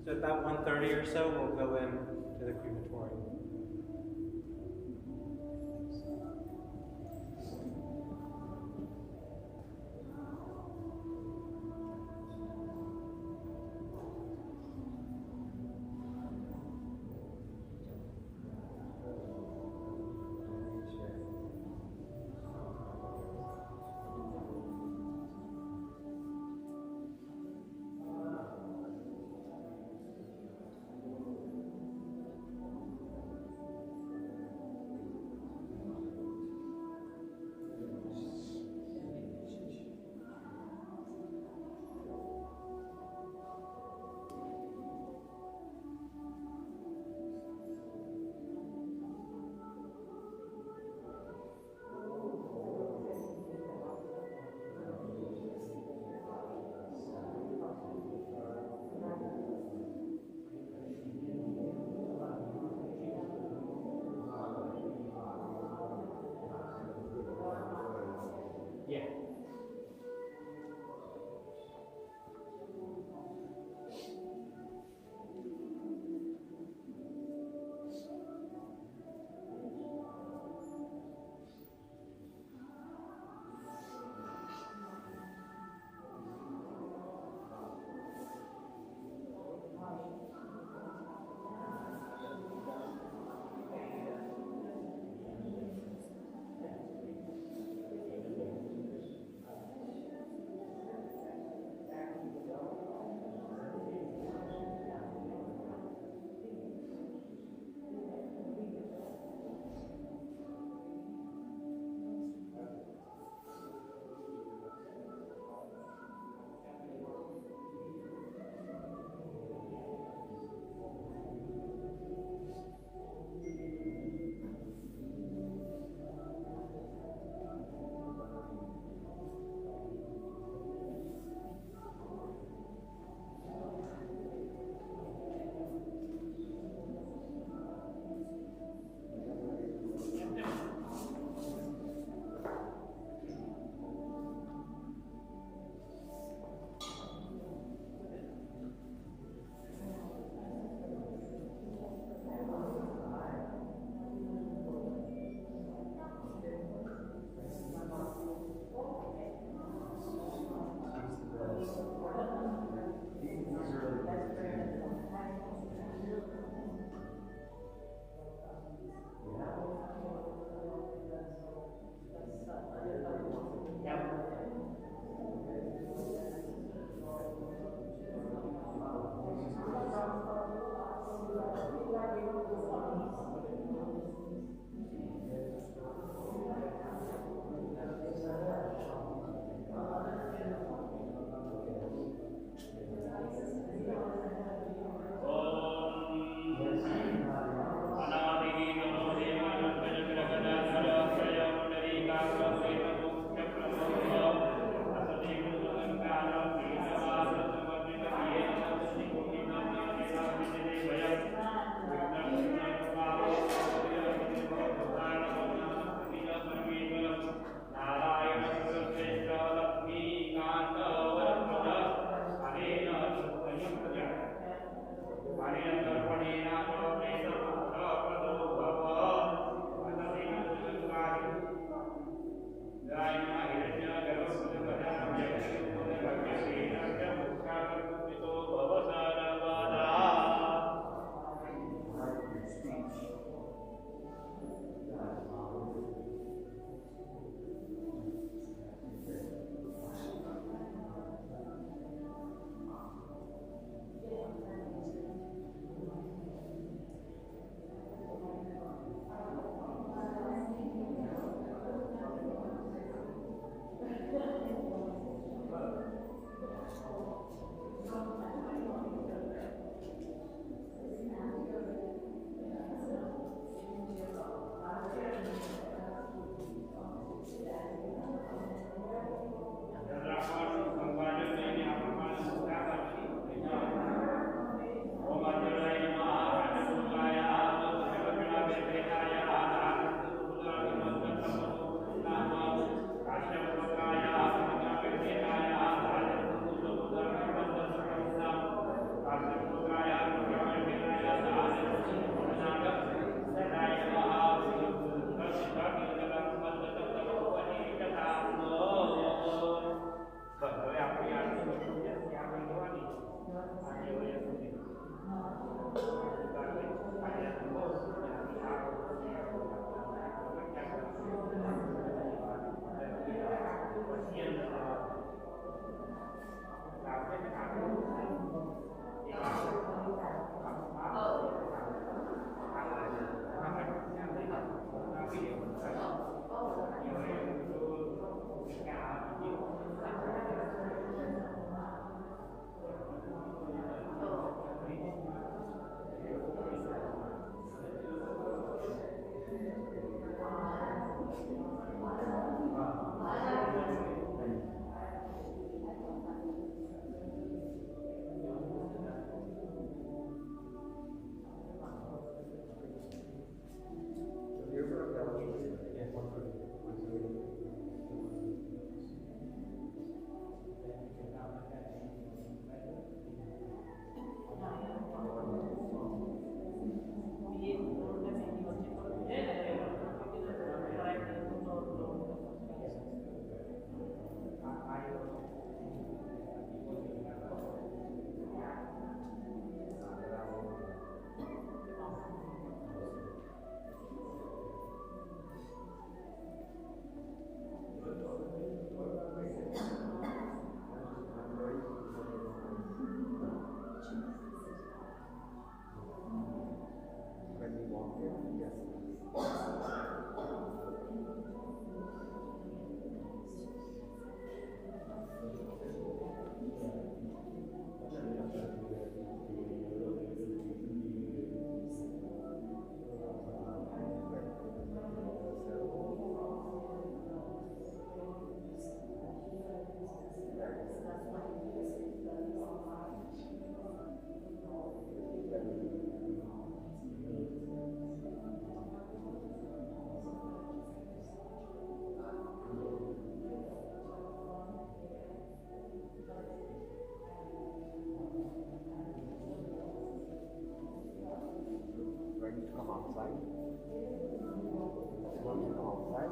So about 1:30 or so, we'll go in to the crematorium.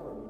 Yeah.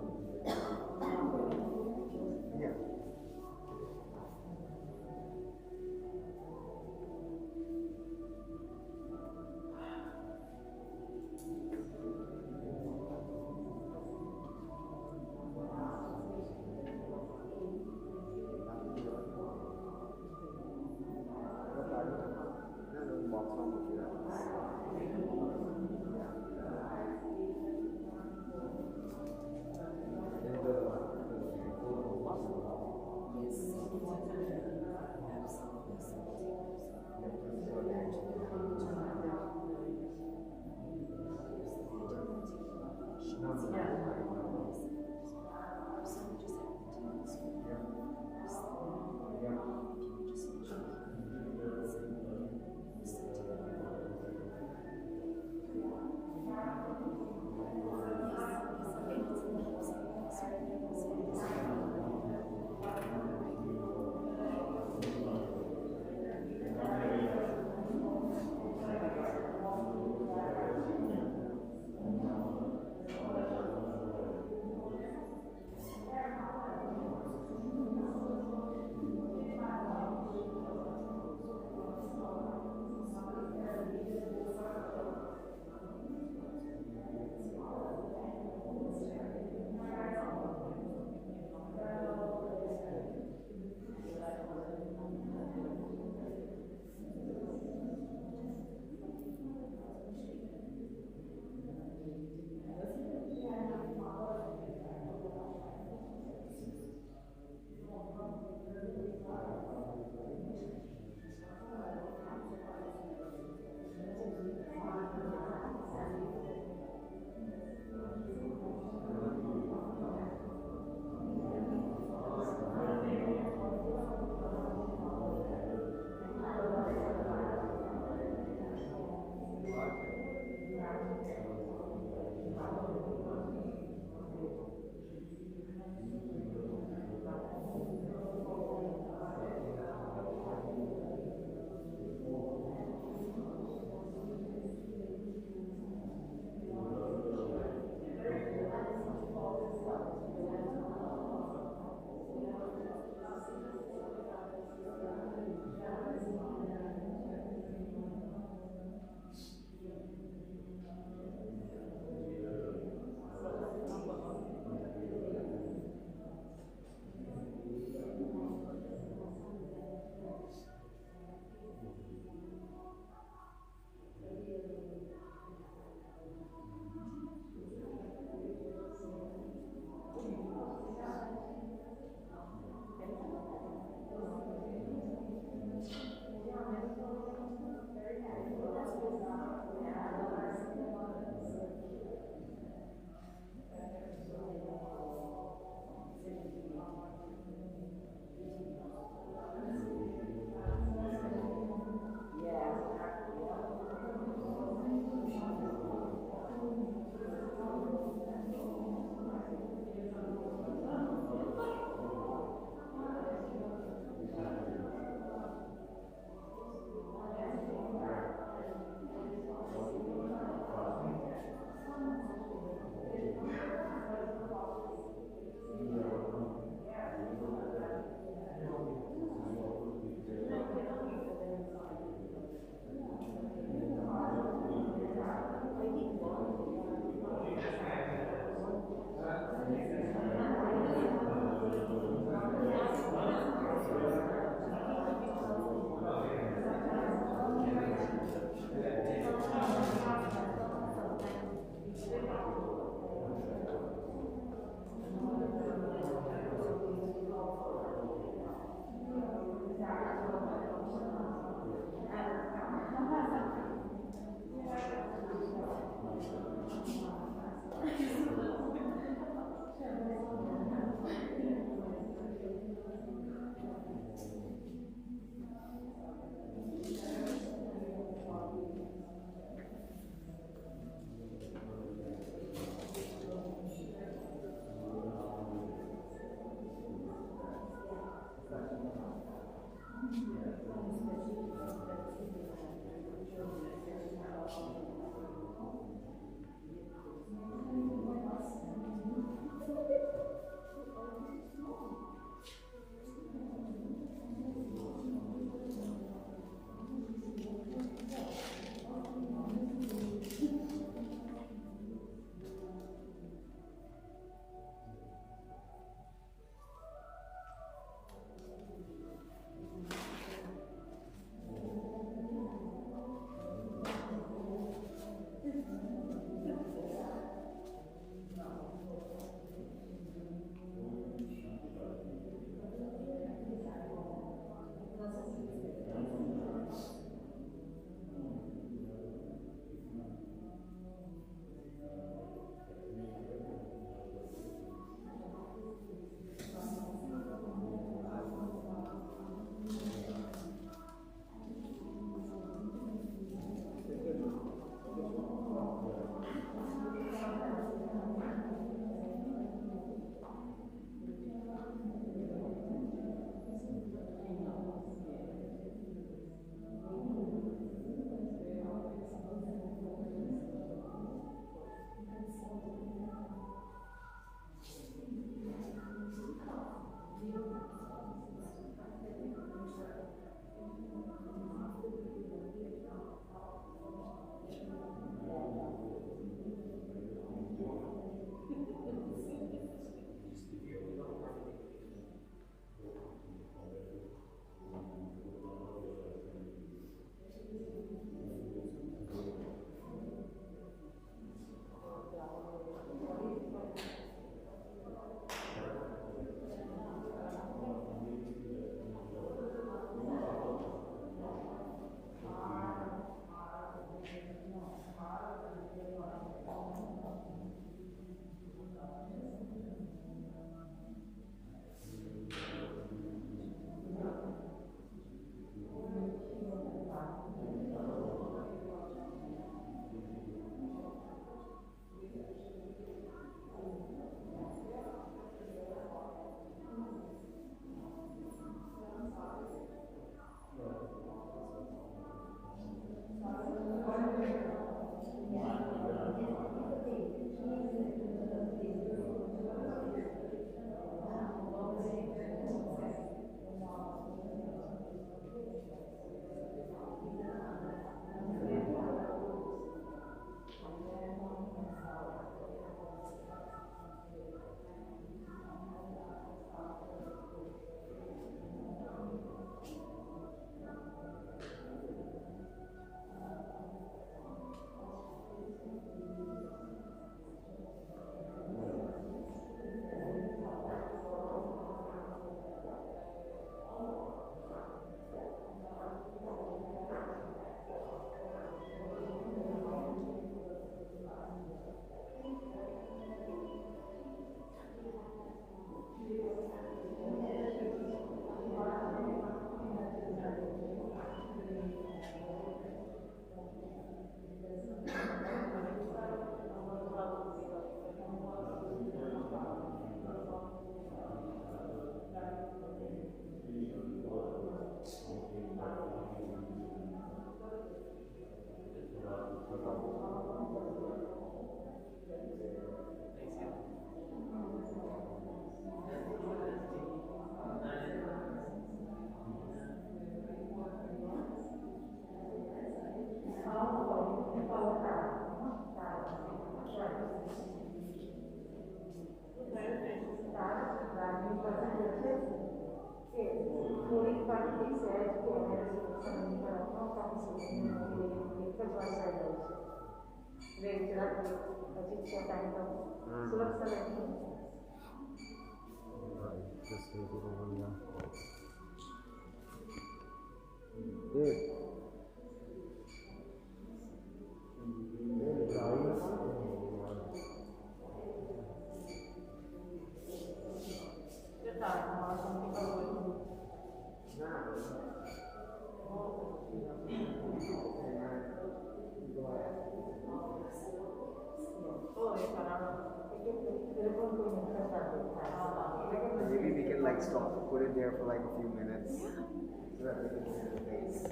Maybe we can like stop, put it there for like a few minutes so that we can see the face.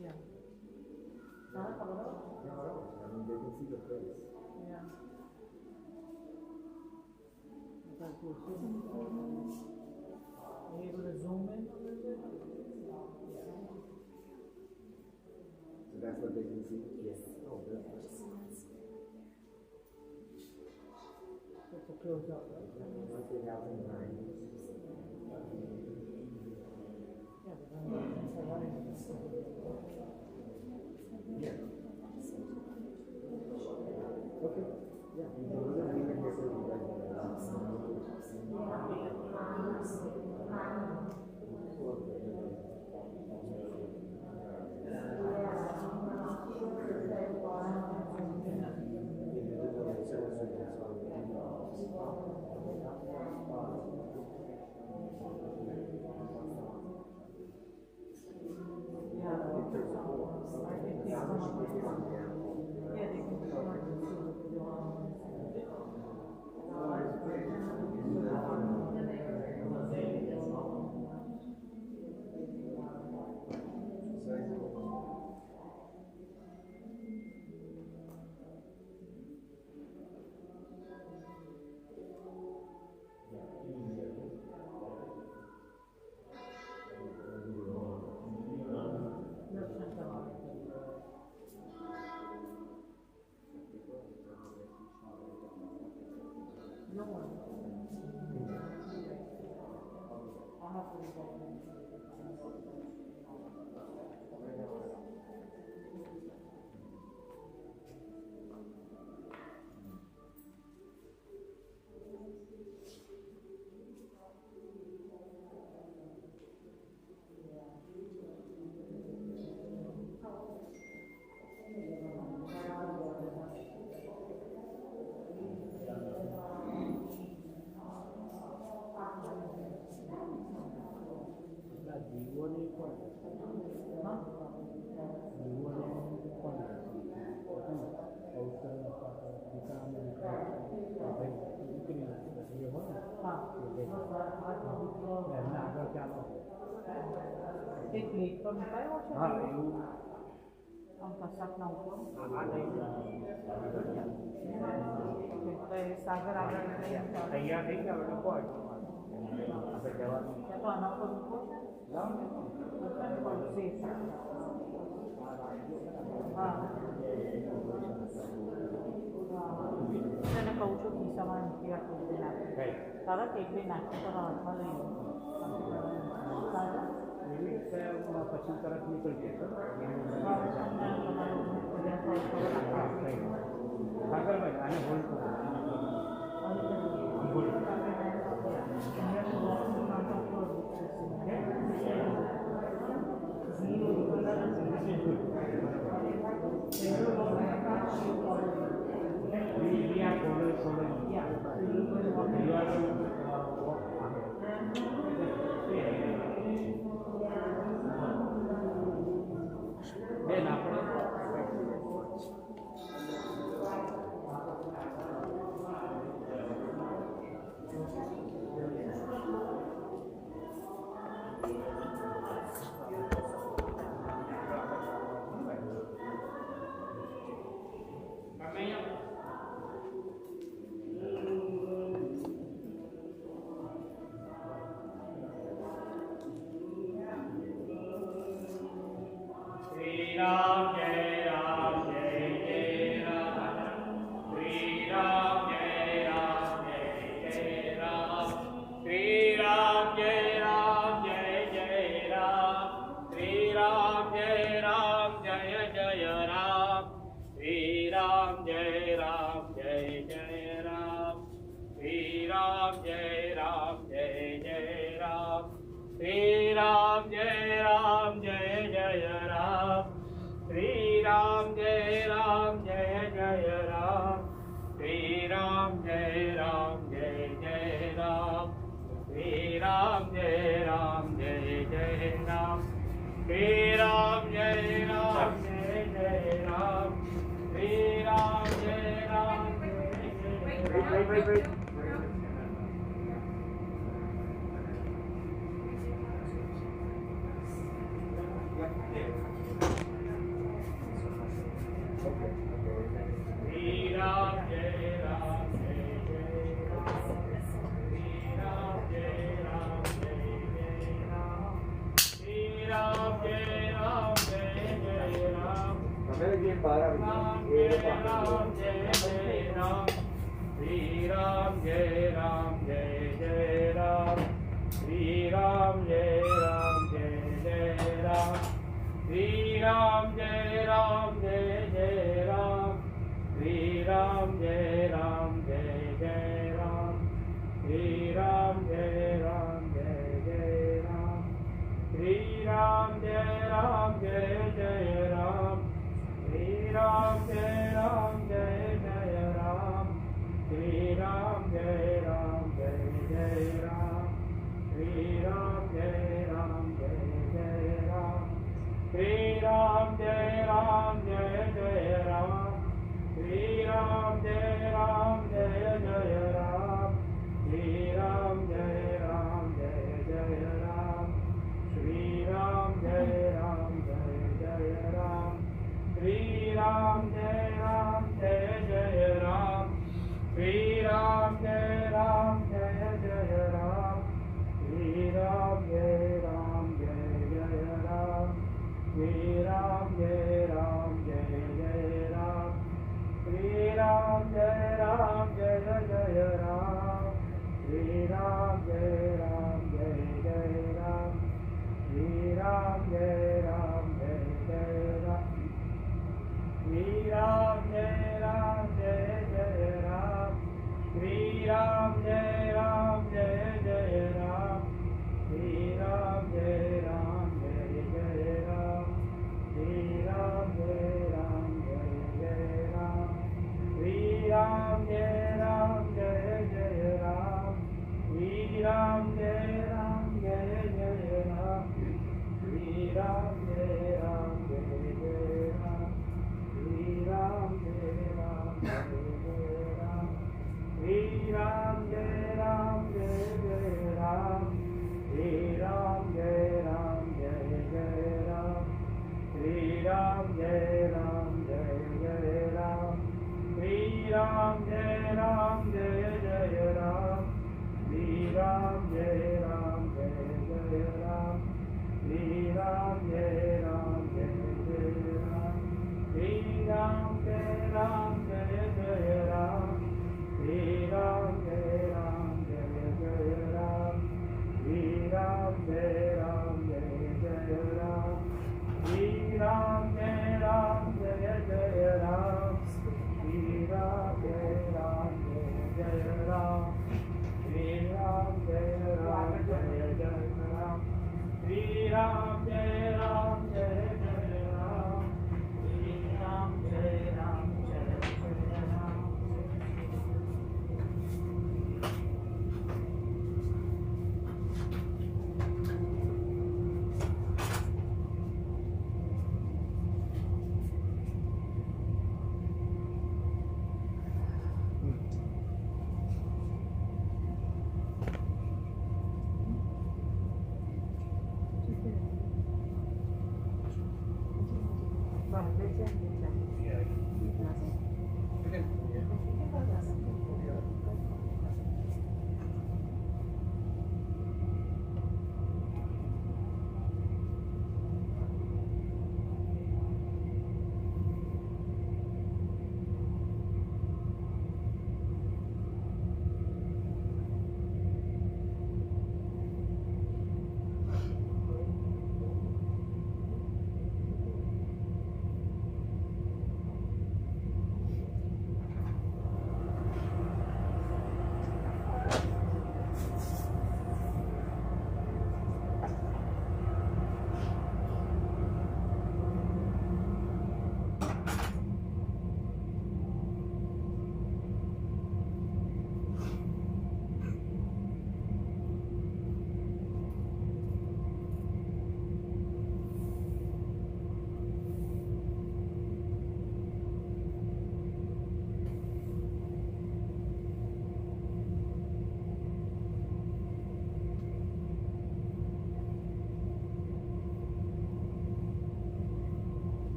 Yeah. I mean, they can see the face. Yeah. Are you able to zoom in a little bit? So that's what they can see? Yes. Oh, that's nice. It's a close up. Once they have in mind. Yeah, but then Yeah. Okay. Yeah. We're gonna leave it here for you guys. एक plate पर मिठाई और हम कसाक ना ऊपर सागर आगर तैयार नहीं क्या बेटा कोई तो आना को हाँ मैंने कहूँ छो की सामान किया तो देना सारा केक भी नाचने पर हाथમાં લઈ સારા પછી તરત નીકળી જશે સાગર ભાઈ આને હોલ્ડ કરો We are following. Yeah. You are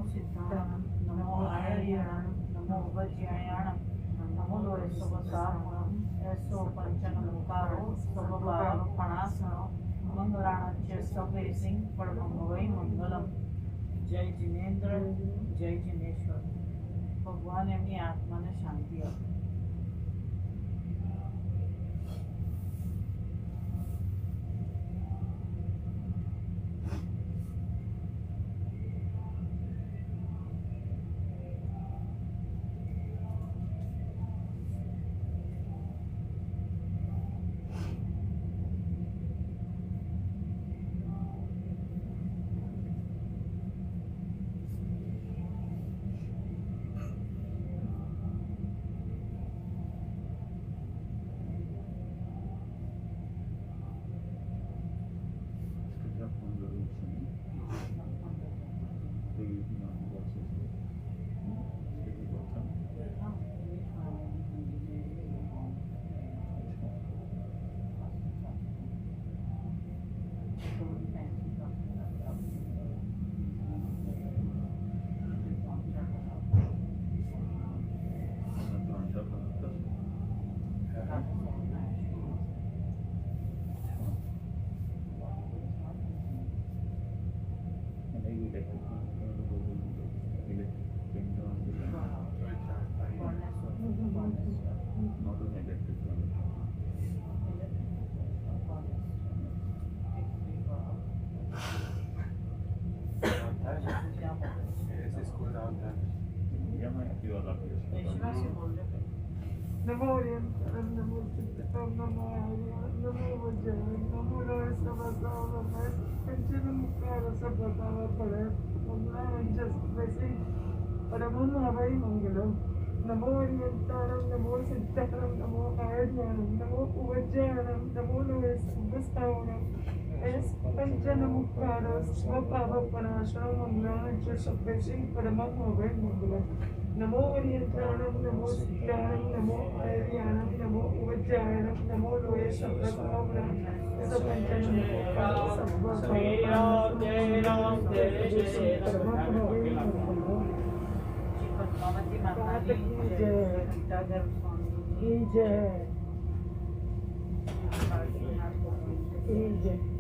सिद्धाणं नमो आयर्याणं नमो वज्रायाणं नमो लोरेसवसारणं ऐसो पंचनमुकारो सर्वभावपणासनो मंगलाणाच्य सभे सिंह परमंगवै मंगलम. जय जिनेन्द्र, जय जिनेश्वर. ભગવાન એમની આત્માને શાંતિ આપે. नमो ओरियंटल नमो चित्तम नमो आर्यन नमो वज्रायण नमो लोरेसवसारणं पंचनमुकारो सर्वभावपणासनो मंगलाणाच्य सभे परमं हवै मंगलम. नमो ओरियंटल नमो सिद्धाणं नमो आयर्याणं नमो वज्रायण नमो लोरेसवसारणं पंचनमुकारो सर्वभावपणासनो मंगलाणाच्य सभे परमं हवै मंगलम. नमो ओरियंटल नमो सिद्धाणं नमो आयर्याणं नमो वज्रायण नमो लोरेसवसारणं पंचनमुकारो सर्वभावपणासनो पद्मावती माता की जय. गीताधर स्वामी की जय. की जय.